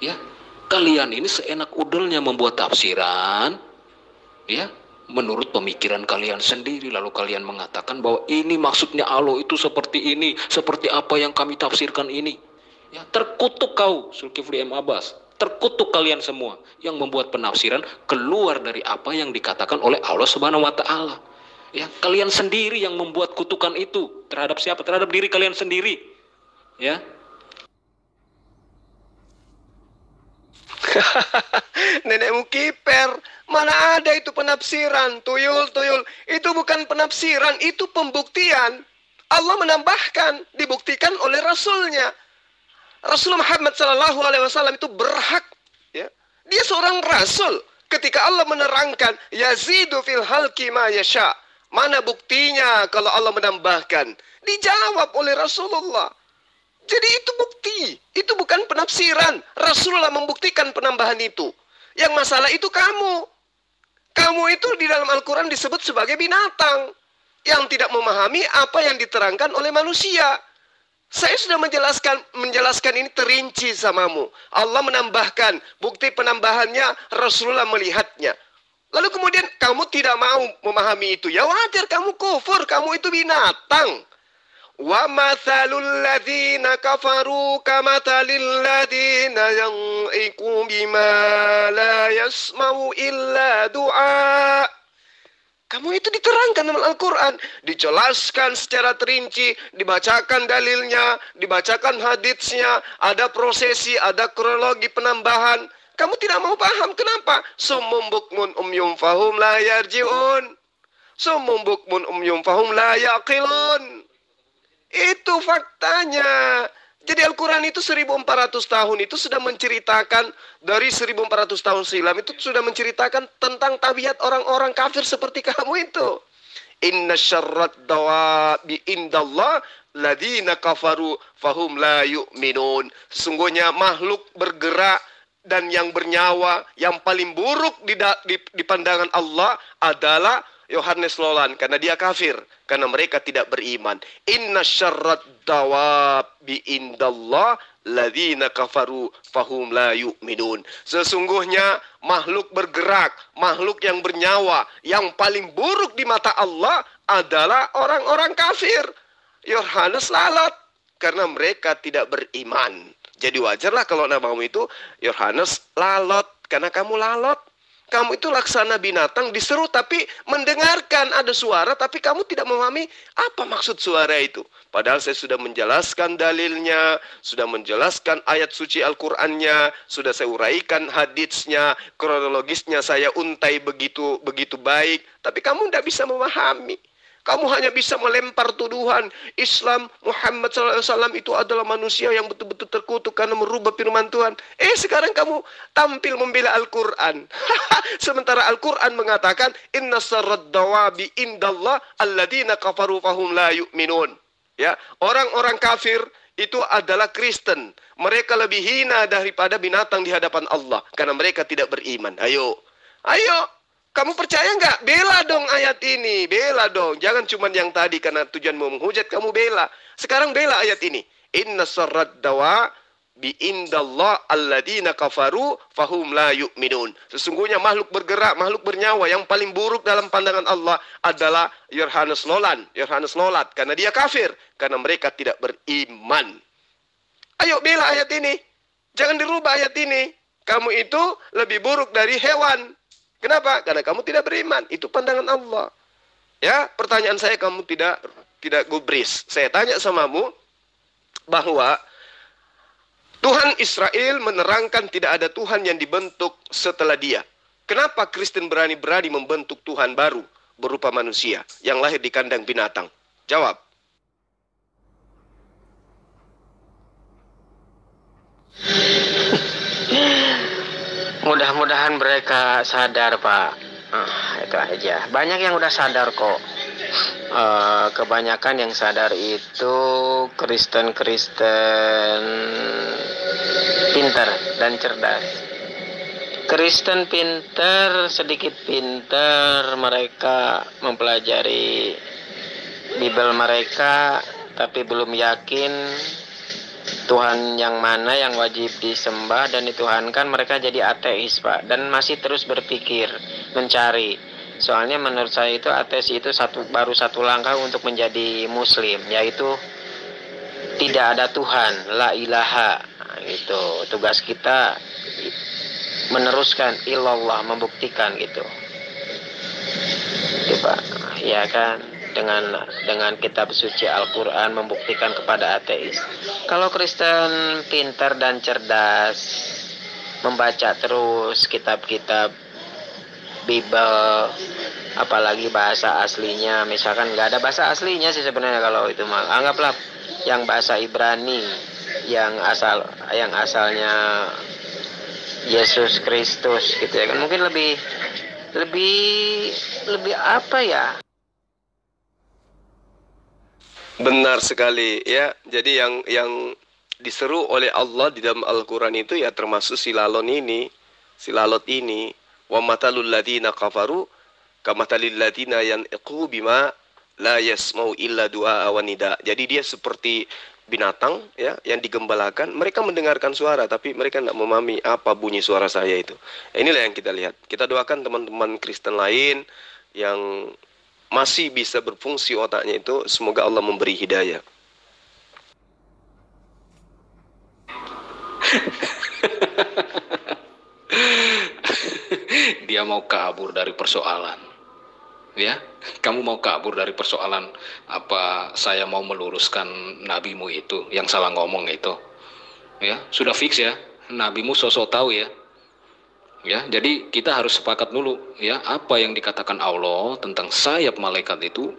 Ya, kalian ini seenak udelnya membuat tafsiran, ya, menurut pemikiran kalian sendiri, lalu kalian mengatakan bahwa ini maksudnya Allah itu seperti ini, seperti apa yang kami tafsirkan ini. Ya, terkutuk kau Zulkifli M. Abbas, terkutuk kalian semua yang membuat penafsiran keluar dari apa yang dikatakan oleh Allah Subhanahu wa taala. Ya, kalian sendiri yang membuat kutukan itu terhadap siapa? Terhadap diri kalian sendiri. Ya. Nenekmu kiper. Mana ada itu penafsiran, tuyul. Itu bukan penafsiran, itu pembuktian. Allah menambahkan, dibuktikan oleh Rasulnya. Rasulullah Muhammad SAW itu berhak. Ya. Dia seorang Rasul. Ketika Allah menerangkan, yazidu fil halki ma yasha. Mana buktinya kalau Allah menambahkan? Dijawab oleh Rasulullah. Jadi itu bukti. Itu bukan penafsiran. Rasulullah membuktikan penambahan itu. Yang masalah itu kamu. Kamu itu di dalam Al-Quran disebut sebagai binatang yang tidak memahami apa yang diterangkan oleh manusia. Saya sudah menjelaskan ini terinci samamu. Allah menambahkan, bukti penambahannya Rasulullah melihatnya. Lalu kemudian kamu tidak mau memahami itu. Ya wajar, kamu kufur, kamu itu binatang. Wa mathalul ladzina kafaru kamathalil ladzina yan'iqu bima la yasma'u illa du'a. Kamu itu diterangkan dalam Al-Quran, dijelaskan secara terinci, dibacakan dalilnya, dibacakan haditsnya, ada prosesi, ada kronologi penambahan. Kamu tidak mau paham, kenapa? Summum bukmun umyum fahum la yarji'un. Summum bukmun umyum fahum la yaqilun. Itu faktanya. Jadi Al-Quran itu 1400 tahun itu sudah menceritakan, dari 1400 tahun silam itu sudah menceritakan tentang tabiat orang-orang kafir seperti kamu itu. Inna syarrat dawabi indallah ladina kafaru fahum la yu'minun. Sesungguhnya makhluk bergerak dan yang bernyawa yang paling buruk di pandangan Allah adalah Yohanes Lolan, karena dia kafir, karena mereka tidak beriman. Inna syarrat dawabi indallah ladzina kafaru fahum la yu'minun. Sesungguhnya makhluk bergerak, makhluk yang bernyawa, yang paling buruk di mata Allah adalah orang-orang kafir. Yohanes lalat, karena mereka tidak beriman. Jadi wajarlah kalau namamu itu Yohanes lalot, karena kamu lalot. Kamu itu laksana binatang, diseru tapi mendengarkan ada suara, tapi kamu tidak memahami apa maksud suara itu. Padahal saya sudah menjelaskan dalilnya, sudah menjelaskan ayat suci Al-Qur'annya, sudah saya uraikan haditsnya, kronologisnya saya untai begitu baik, tapi kamu tidak bisa memahami. Kamu hanya bisa melempar tuduhan Islam Muhammad SAW itu adalah manusia yang betul-betul terkutuk karena merubah firman Tuhan. Sekarang kamu tampil membela Al-Quran. Sementara Al-Quran mengatakan inna sarrad dawabi indallah alladina kafaru fahum la yu'minun. Ya, orang-orang kafir itu adalah Kristen. Mereka lebih hina daripada binatang di hadapan Allah karena mereka tidak beriman. Ayo. Kamu percaya nggak? Bela dong ayat ini. Bela dong. Jangan cuma yang tadi karena tujuanmu menghujat kamu bela. Sekarang bela ayat ini. Inna sarrad dawa bi indallah alladina kafaru fahum la yu'minun. Sesungguhnya makhluk bergerak, makhluk bernyawa yang paling buruk dalam pandangan Allah adalah Yohanes Lolat. Karena dia kafir. Karena mereka tidak beriman. Ayo bela ayat ini. Jangan dirubah ayat ini. Kamu itu lebih buruk dari hewan. Kenapa? Karena kamu tidak beriman. Itu pandangan Allah. Ya, pertanyaan saya kamu tidak gubris. Saya tanya samamu bahwa Tuhan Israel menerangkan tidak ada Tuhan yang dibentuk setelah dia. Kenapa Kristen berani-berani membentuk Tuhan baru berupa manusia yang lahir di kandang binatang? Jawab. Mudah-mudahan mereka sadar, Pak. Itu aja. Banyak yang udah sadar kok. Kebanyakan yang sadar itu Kristen pintar dan cerdas. Kristen pintar, sedikit pintar, mereka mempelajari Bible mereka, tapi belum yakin Tuhan yang mana yang wajib disembah dan dituhankan. Mereka jadi ateis, Pak, dan masih terus berpikir, mencari. Soalnya menurut saya itu ateis itu baru satu langkah untuk menjadi muslim, yaitu tidak ada Tuhan, la ilaha. Itu tugas kita, meneruskan ilallah, membuktikan gitu. Itu, Pak. ya kan, dengan kitab suci Al-Quran membuktikan kepada ateis. Kalau Kristen pintar dan cerdas, membaca terus kitab-kitab Bible, apalagi bahasa aslinya, misalkan nggak ada bahasa aslinya sih sebenarnya kalau itu mah, anggaplah yang bahasa Ibrani, yang asalnya Yesus Kristus gitu ya kan, mungkin lebih apa ya. Benar sekali ya. Jadi yang diseru oleh Allah di dalam Al-Quran itu ya termasuk silalot ini. Wa matalul ladina kafaru kamatalil ladina yan'iqu bima la yasmau illa du'a wa nida. Jadi dia seperti binatang ya yang digembalakan. Mereka mendengarkan suara tapi mereka tidak memahami apa bunyi suara saya itu. Inilah yang kita lihat. Kita doakan teman-teman Kristen lain yang masih bisa berfungsi otaknya itu, semoga Allah memberi hidayah. Dia mau kabur dari persoalan, ya. Kamu mau kabur dari persoalan apa? Saya mau meluruskan nabimu itu yang salah ngomong itu, ya. Sudah fix ya, nabimu sosok tahu ya. Ya, jadi kita harus sepakat dulu ya, apa yang dikatakan Allah tentang sayap malaikat itu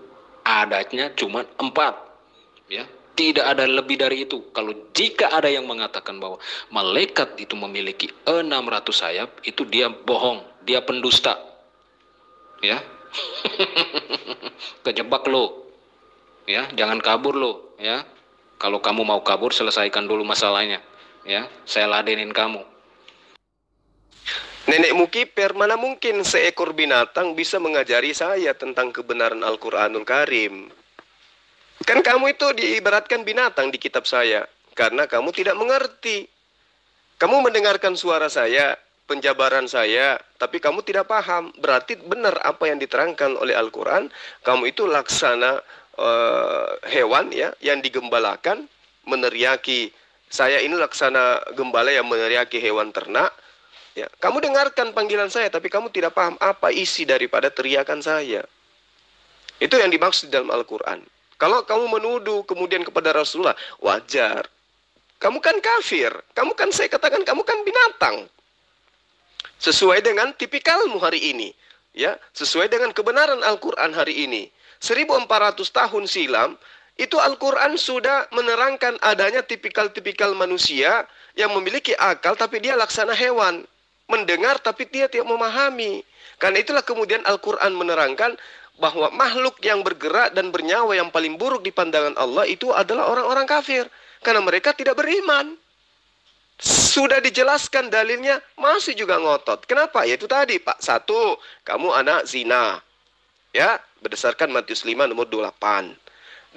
adatnya cuma 4 ya, tidak ada lebih dari itu. Kalau jika ada yang mengatakan bahwa malaikat itu memiliki 600 sayap, itu dia bohong, dia pendusta ya. Kejebak lo ya, jangan kabur lo ya. Kalau kamu mau kabur, selesaikan dulu masalahnya ya, saya ladenin kamu. Nenekmu kiper, mana mungkin seekor binatang bisa mengajari saya tentang kebenaran Al-Quranul Karim. Kan kamu itu diibaratkan binatang di kitab saya, karena kamu tidak mengerti. Kamu mendengarkan suara saya, penjabaran saya, tapi kamu tidak paham. Berarti benar apa yang diterangkan oleh Al-Quran, kamu itu laksana hewan ya, yang digembalakan, meneriaki. Saya ini laksana gembala yang meneriaki hewan ternak. Ya, kamu dengarkan panggilan saya, tapi kamu tidak paham apa isi daripada teriakan saya. Itu yang dimaksud dalam Al-Quran. Kalau kamu menuduh kemudian kepada Rasulullah, wajar. Kamu kan kafir. Kamu kan, saya katakan, kamu kan binatang. Sesuai dengan tipikalmu hari ini. Ya, sesuai dengan kebenaran Al-Quran hari ini. 1400 tahun silam, itu Al-Quran sudah menerangkan adanya tipikal-tipikal manusia yang memiliki akal, tapi dia laksana hewan. Mendengar tapi dia tidak memahami. Karena itulah kemudian Al-Quran menerangkan bahwa makhluk yang bergerak dan bernyawa yang paling buruk di pandangan Allah itu adalah orang-orang kafir. Karena mereka tidak beriman. Sudah dijelaskan dalilnya, masih juga ngotot. Kenapa? Yaitu tadi Pak. 1, kamu anak zina. Ya, berdasarkan Matius 5 nomor 28.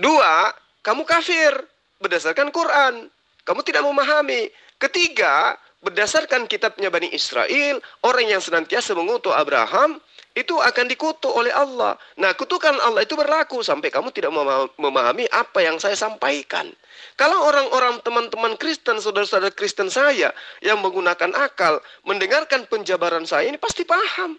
2, kamu kafir. Berdasarkan Quran. Kamu tidak memahami. 3, berdasarkan kitabnya Bani Israel, orang yang senantiasa mengutuk Abraham, itu akan dikutuk oleh Allah. Nah, kutukan Allah itu berlaku sampai kamu tidak memahami apa yang saya sampaikan. Kalau orang-orang teman-teman Kristen, saudara-saudara Kristen saya, yang menggunakan akal, mendengarkan penjabaran saya, ini pasti paham.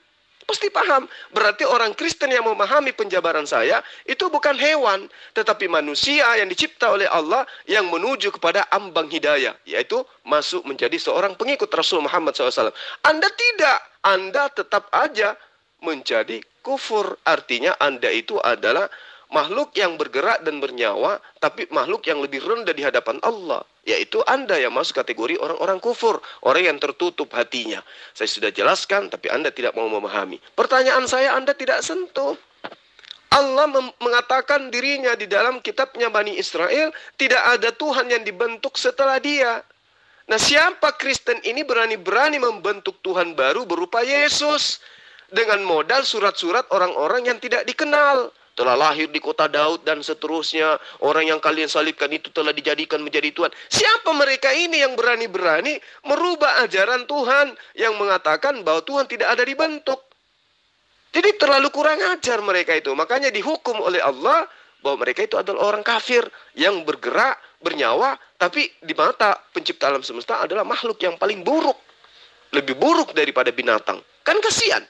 Pasti paham. Berarti orang Kristen yang memahami penjabaran saya, itu bukan hewan, tetapi manusia yang dicipta oleh Allah yang menuju kepada ambang hidayah, yaitu masuk menjadi seorang pengikut Rasul Muhammad SAW. Anda tidak. Anda tetap aja menjadi kufur. Artinya Anda itu adalah makhluk yang bergerak dan bernyawa, tapi makhluk yang lebih rendah di hadapan Allah. Yaitu Anda yang masuk kategori orang-orang kufur, orang yang tertutup hatinya. Saya sudah jelaskan, tapi Anda tidak mau memahami. Pertanyaan saya, Anda tidak sentuh. Allah mengatakan dirinya di dalam kitabnya Bani Israel, tidak ada Tuhan yang dibentuk setelah dia. Nah, siapa Kristen ini berani-berani membentuk Tuhan baru berupa Yesus, dengan modal surat-surat orang-orang yang tidak dikenal. Telah lahir di kota Daud dan seterusnya. Orang yang kalian salibkan itu telah dijadikan menjadi Tuhan. Siapa mereka ini yang berani-berani merubah ajaran Tuhan, yang mengatakan bahwa Tuhan tidak ada dibentuk? Jadi terlalu kurang ajar mereka itu. Makanya dihukum oleh Allah bahwa mereka itu adalah orang kafir yang bergerak, bernyawa, tapi di mata pencipta alam semesta adalah makhluk yang paling buruk. Lebih buruk daripada binatang. Kan kasihan.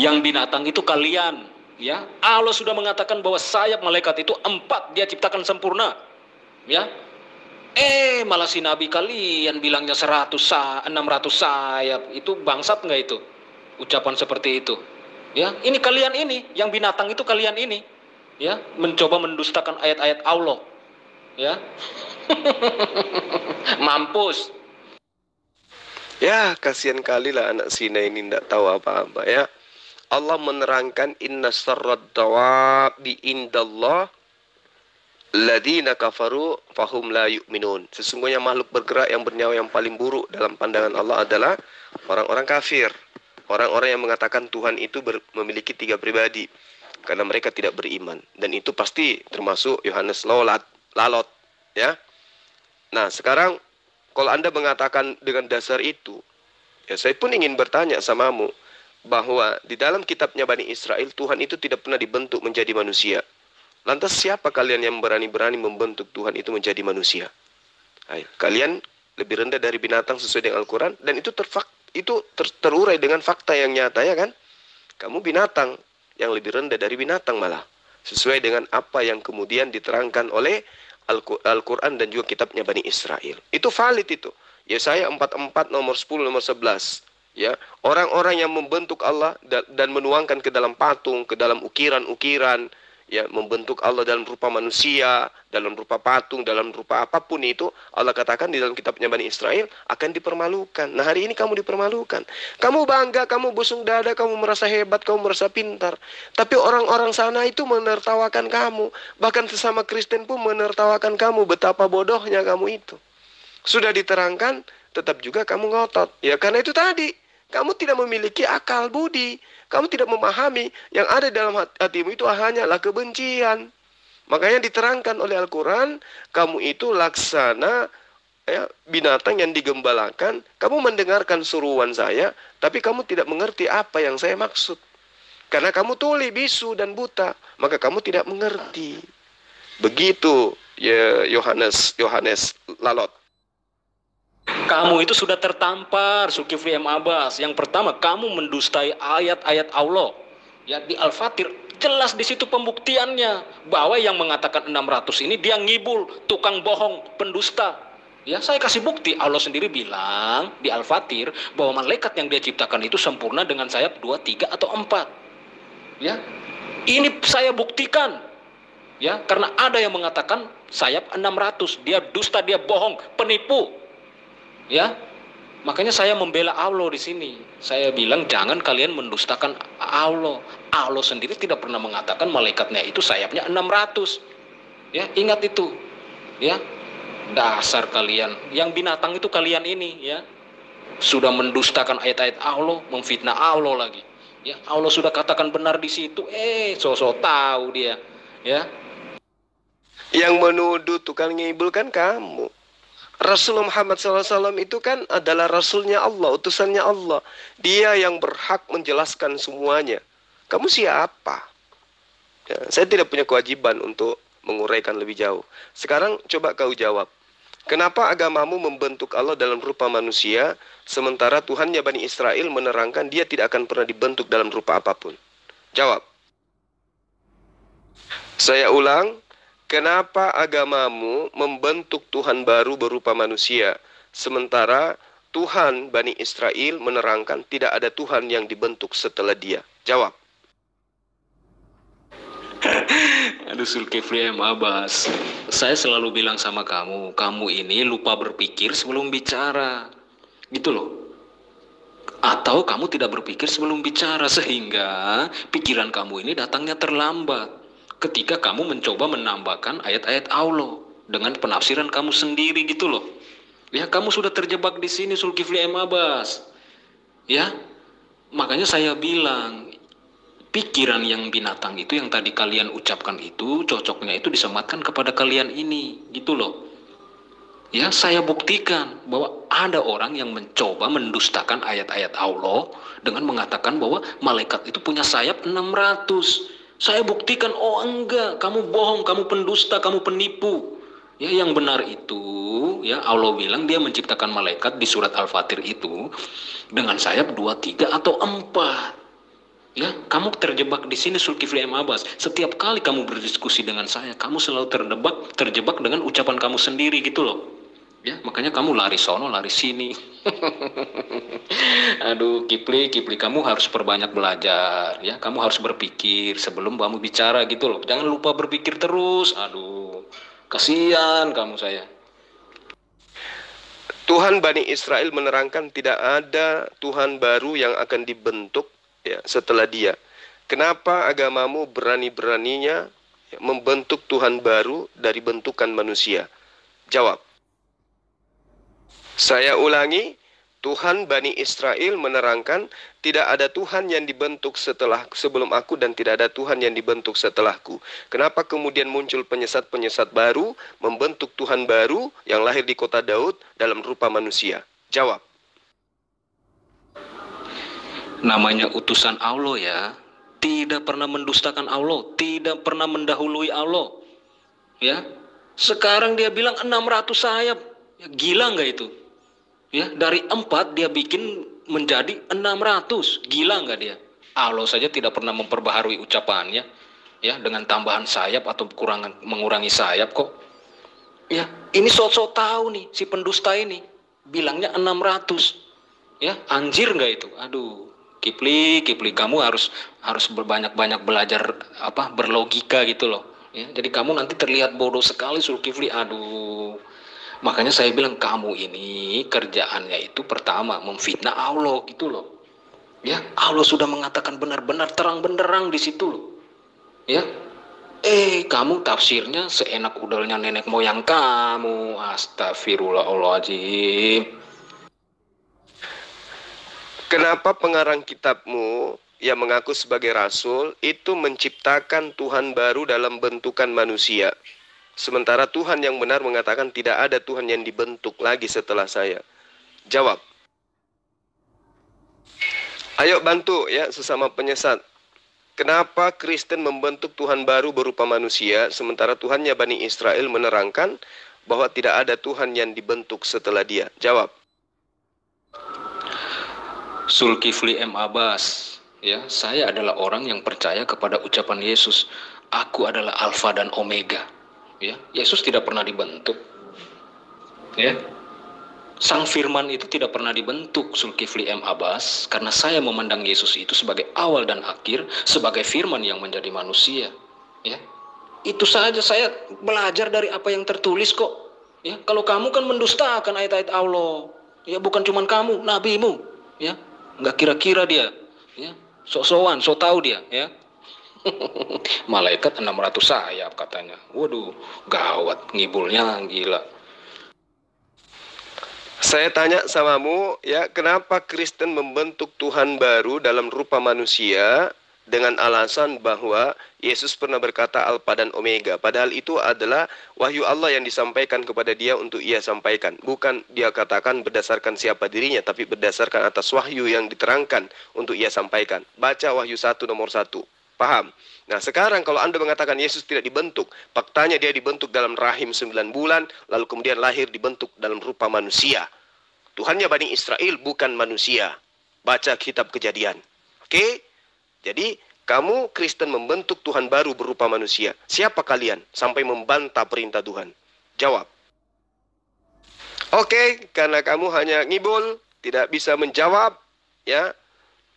Yang binatang itu kalian, ya. Allah sudah mengatakan bahwa sayap malaikat itu 4 dia ciptakan sempurna, ya. Malah si Nabi kalian bilangnya 600 sayap. Itu bangsat nggak itu? Ucapan seperti itu. Ya, ini kalian ini, yang binatang itu kalian ini, ya, mencoba mendustakan ayat-ayat Allah, ya. Mampus. Ya, kasihan kali lah anak Sina ini tidak tahu apa-apa ya. Allah menerangkan inna syarrad dawabi indallah ladina kafaru fahum la yu'minun. Sesungguhnya makhluk bergerak yang bernyawa yang paling buruk dalam pandangan Allah adalah orang-orang kafir. Orang-orang yang mengatakan Tuhan itu memiliki 3 pribadi karena mereka tidak beriman, dan itu pasti termasuk Yohanes Lalot, ya. Nah, sekarang kalau Anda mengatakan dengan dasar itu, ya saya pun ingin bertanya samamu bahwa di dalam kitabnya Bani Israel Tuhan itu tidak pernah dibentuk menjadi manusia. Lantas siapa kalian yang berani-berani membentuk Tuhan itu menjadi manusia? Ayo, kalian lebih rendah dari binatang sesuai dengan Al-Quran, dan itu terurai dengan fakta yang nyata, ya kan? Kamu binatang yang lebih rendah dari binatang malah, sesuai dengan apa yang kemudian diterangkan oleh Al-Quran dan juga kitabnya Bani Israel. Itu valid itu. Yesaya 44 nomor 10 nomor 11. Ya, orang-orang yang membentuk Allah dan menuangkan ke dalam patung, ke dalam ukiran-ukiran, ya, membentuk Allah dalam rupa manusia, dalam rupa patung, dalam rupa apapun itu, Allah katakan di dalam kitabnya Bani Israel akan dipermalukan. Nah, hari ini kamu dipermalukan. Kamu bangga, kamu busung dada, kamu merasa hebat, kamu merasa pintar. Tapi orang-orang sana itu menertawakan kamu. Bahkan sesama Kristen pun menertawakan kamu, betapa bodohnya kamu itu. Sudah diterangkan, tetap juga kamu ngotot. Ya, karena itu tadi, kamu tidak memiliki akal budi. Kamu tidak memahami yang ada dalam hatimu itu hanyalah kebencian. Makanya diterangkan oleh Al-Quran, kamu itu laksana, ya, binatang yang digembalakan. Kamu mendengarkan suruhan saya, tapi kamu tidak mengerti apa yang saya maksud. Karena kamu tuli, bisu, dan buta, maka kamu tidak mengerti. Begitu ya Yohanes Lalot. Kamu itu sudah tertampar, Zulkifli M. Abbas. Yang pertama, kamu mendustai ayat-ayat Allah. Ya, di Al-Fatir jelas di situ pembuktiannya bahwa yang mengatakan 600 ini dia ngibul, tukang bohong, pendusta. Ya, saya kasih bukti. Allah sendiri bilang di Al-Fatir bahwa malaikat yang dia ciptakan itu sempurna dengan sayap 2, 3 atau 4. Ya. Ini saya buktikan. Ya, karena ada yang mengatakan sayap 600, dia dusta, dia bohong, penipu. Ya, makanya saya membela Allah di sini. Saya bilang jangan kalian mendustakan Allah. Allah sendiri tidak pernah mengatakan malaikatnya itu sayapnya 600. Ya, ingat itu. Ya, dasar kalian. Yang binatang itu kalian ini, ya. Sudah mendustakan ayat-ayat Allah, memfitnah Allah lagi. Ya, Allah sudah katakan benar di situ. Sosok tahu dia. Ya. Yang menuduh tukang ngibul kan kamu. Rasulullah Muhammad SAW itu kan adalah Rasulnya Allah, utusannya Allah. Dia yang berhak menjelaskan semuanya. Kamu siapa? Ya, saya tidak punya kewajiban untuk menguraikan lebih jauh. Sekarang coba kau jawab. Kenapa agamamu membentuk Allah dalam rupa manusia, sementara Tuhannya Bani Israel menerangkan dia tidak akan pernah dibentuk dalam rupa apapun? Jawab. Saya ulang. Kenapa agamamu membentuk Tuhan baru berupa manusia, sementara Tuhan Bani Israel menerangkan tidak ada Tuhan yang dibentuk setelah dia? Jawab. Aduh, Zulkifli M. Abbas, saya selalu bilang sama kamu, kamu ini lupa berpikir sebelum bicara, gitu loh. Atau kamu tidak berpikir sebelum bicara, sehingga pikiran kamu ini datangnya terlambat. Ketika kamu mencoba menambahkan ayat-ayat Allah dengan penafsiran kamu sendiri, gitu loh. Ya, kamu sudah terjebak di sini, Zulkifli M. Abbas. Ya, makanya saya bilang, pikiran yang binatang itu yang tadi kalian ucapkan itu, cocoknya itu disematkan kepada kalian ini, gitu loh. Ya, saya buktikan bahwa ada orang yang mencoba mendustakan ayat-ayat Allah dengan mengatakan bahwa malaikat itu punya sayap 600. Saya buktikan, oh enggak, kamu bohong, kamu pendusta, kamu penipu. Ya, yang benar itu, ya, Allah bilang dia menciptakan malaikat di surat Al-Fatir itu dengan sayap 2, 3 atau 4. Ya, kamu terjebak di sini Zulkifli M. Abbas. Setiap kali kamu berdiskusi dengan saya, kamu selalu terjebak dengan ucapan kamu sendiri gitu loh. Ya, makanya kamu lari sono, lari sini. Aduh, Kifli, kamu harus perbanyak belajar. Ya, kamu harus berpikir sebelum kamu bicara gitu loh. Jangan lupa berpikir terus. Aduh, kasihan kamu saya. Tuhan Bani Israel menerangkan tidak ada Tuhan baru yang akan dibentuk ya, setelah dia. Kenapa agamamu berani-beraninya ya, membentuk Tuhan baru dari bentukan manusia? Jawab. Saya ulangi, Tuhan Bani Israel menerangkan tidak ada Tuhan yang dibentuk sebelum aku dan tidak ada Tuhan yang dibentuk setelahku. Kenapa kemudian muncul penyesat-penyesat baru, membentuk Tuhan baru yang lahir di kota Daud dalam rupa manusia? Jawab. Namanya utusan Allah ya, tidak pernah mendustakan Allah, tidak pernah mendahului Allah. Ya, sekarang dia bilang 600 sayap, ya, gila nggak itu? Ya, dari 4 dia bikin menjadi 600, gila nggak dia? Allah saja tidak pernah memperbaharui ucapannya, ya, dengan tambahan sayap atau mengurangi sayap kok. Ya, ini sok-sok tahu nih si pendusta ini, bilangnya 600, ya, anjir nggak itu? Aduh. Kifli, kamu harus berbanyak-banyak belajar berlogika gitu loh. Ya, jadi kamu nanti terlihat bodoh sekali Zulkifli. Aduh. Makanya saya bilang kamu ini kerjaannya itu pertama memfitnah Allah gitu loh. Ya, Allah sudah mengatakan benar-benar terang benderang di situ loh. Ya. Kamu tafsirnya seenak udalnya nenek moyang kamu. Astagfirullahaladzim. Kenapa pengarang kitabmu yang mengaku sebagai rasul itu menciptakan Tuhan baru dalam bentukan manusia? Sementara Tuhan yang benar mengatakan tidak ada Tuhan yang dibentuk lagi setelah saya. Jawab. Ayo bantu ya sesama penyesat. Kenapa Kristen membentuk Tuhan baru berupa manusia, sementara Tuhannya Bani Israel menerangkan bahwa tidak ada Tuhan yang dibentuk setelah dia? Jawab. Zulkifli M. Abbas, ya, saya adalah orang yang percaya kepada ucapan Yesus. Aku adalah Alfa dan Omega. Ya, Yesus tidak pernah dibentuk. Ya, Sang Firman itu tidak pernah dibentuk Zulkifli M. Abbas, karena saya memandang Yesus itu sebagai awal dan akhir, sebagai Firman yang menjadi manusia. Ya, itu saja saya belajar dari apa yang tertulis kok. Ya, kalau kamu kan mendustakan ayat-ayat Allah. Ya, bukan cuma kamu, nabimu. Ya. Nggak kira-kira dia, ya, sok-sokan, sok tahu dia, ya. Malaikat 600 sayap katanya. Waduh, gawat, ngibulnya gila. Saya tanya samamu, ya, kenapa Kristen membentuk Tuhan baru dalam rupa manusia dengan alasan bahwa Yesus pernah berkata Alfa dan Omega. Padahal itu adalah wahyu Allah yang disampaikan kepada dia untuk ia sampaikan. Bukan dia katakan berdasarkan siapa dirinya, tapi berdasarkan atas wahyu yang diterangkan untuk ia sampaikan. Baca wahyu 1 nomor 1. Paham? Nah sekarang kalau Anda mengatakan Yesus tidak dibentuk, faktanya dia dibentuk dalam rahim 9 bulan, lalu kemudian lahir dibentuk dalam rupa manusia. Tuhannya Bani Israel bukan manusia. Baca kitab Kejadian. Oke? Jadi kamu Kristen membentuk Tuhan baru berupa manusia. Siapa kalian sampai membantah perintah Tuhan? Jawab. Oke, karena kamu hanya ngibul, tidak bisa menjawab, ya.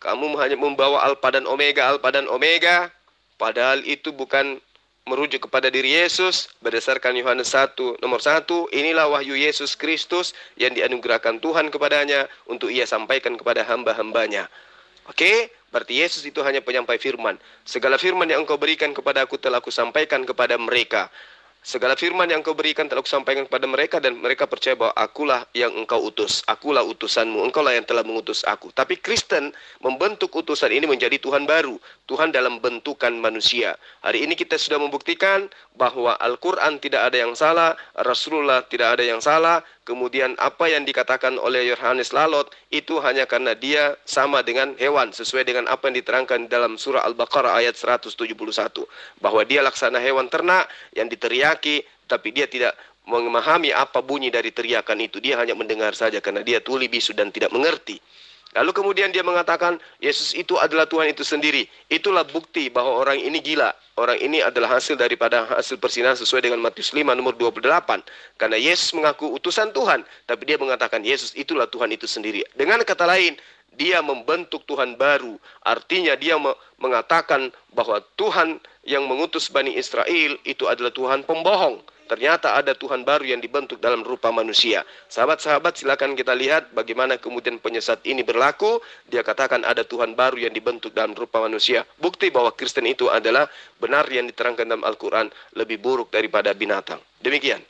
Kamu hanya membawa Alfa dan Omega, padahal itu bukan merujuk kepada diri Yesus. Berdasarkan Yohanes 1 nomor 1, inilah wahyu Yesus Kristus yang dianugerahkan Tuhan kepadanya untuk ia sampaikan kepada hamba-hambanya. Oke, berarti Yesus itu hanya penyampai firman. Segala firman yang engkau berikan kepada aku telah kusampaikan kepada mereka. Segala firman yang engkau berikan telah kusampaikan kepada mereka, dan mereka percaya bahwa akulah yang engkau utus. Akulah utusanmu, engkaulah yang telah mengutus aku. Tapi Kristen membentuk utusan ini menjadi Tuhan baru. Tuhan dalam bentukan manusia. Hari ini kita sudah membuktikan bahwa Al-Quran tidak ada yang salah, Rasulullah tidak ada yang salah. Kemudian apa yang dikatakan oleh Yohanes Lalot itu hanya karena dia sama dengan hewan, sesuai dengan apa yang diterangkan dalam surah Al-Baqarah ayat 171. Bahwa dia laksana hewan ternak yang diteriaki, tapi dia tidak memahami apa bunyi dari teriakan itu. Dia hanya mendengar saja karena dia tuli bisu dan tidak mengerti. Lalu kemudian dia mengatakan Yesus itu adalah Tuhan itu sendiri. Itulah bukti bahwa orang ini gila. Orang ini adalah hasil daripada hasil persinahan sesuai dengan Matius 5 nomor 28. Karena Yesus mengaku utusan Tuhan, tapi dia mengatakan Yesus itulah Tuhan itu sendiri. Dengan kata lain, dia membentuk Tuhan baru. Artinya dia mengatakan bahwa Tuhan yang mengutus Bani Israel itu adalah Tuhan pembohong. Ternyata ada Tuhan baru yang dibentuk dalam rupa manusia. Sahabat-sahabat, silakan kita lihat bagaimana kemudian penyesat ini berlaku. Dia katakan ada Tuhan baru yang dibentuk dalam rupa manusia. Bukti bahwa Kristen itu adalah benar yang diterangkan dalam Al-Quran, lebih buruk daripada binatang. Demikian.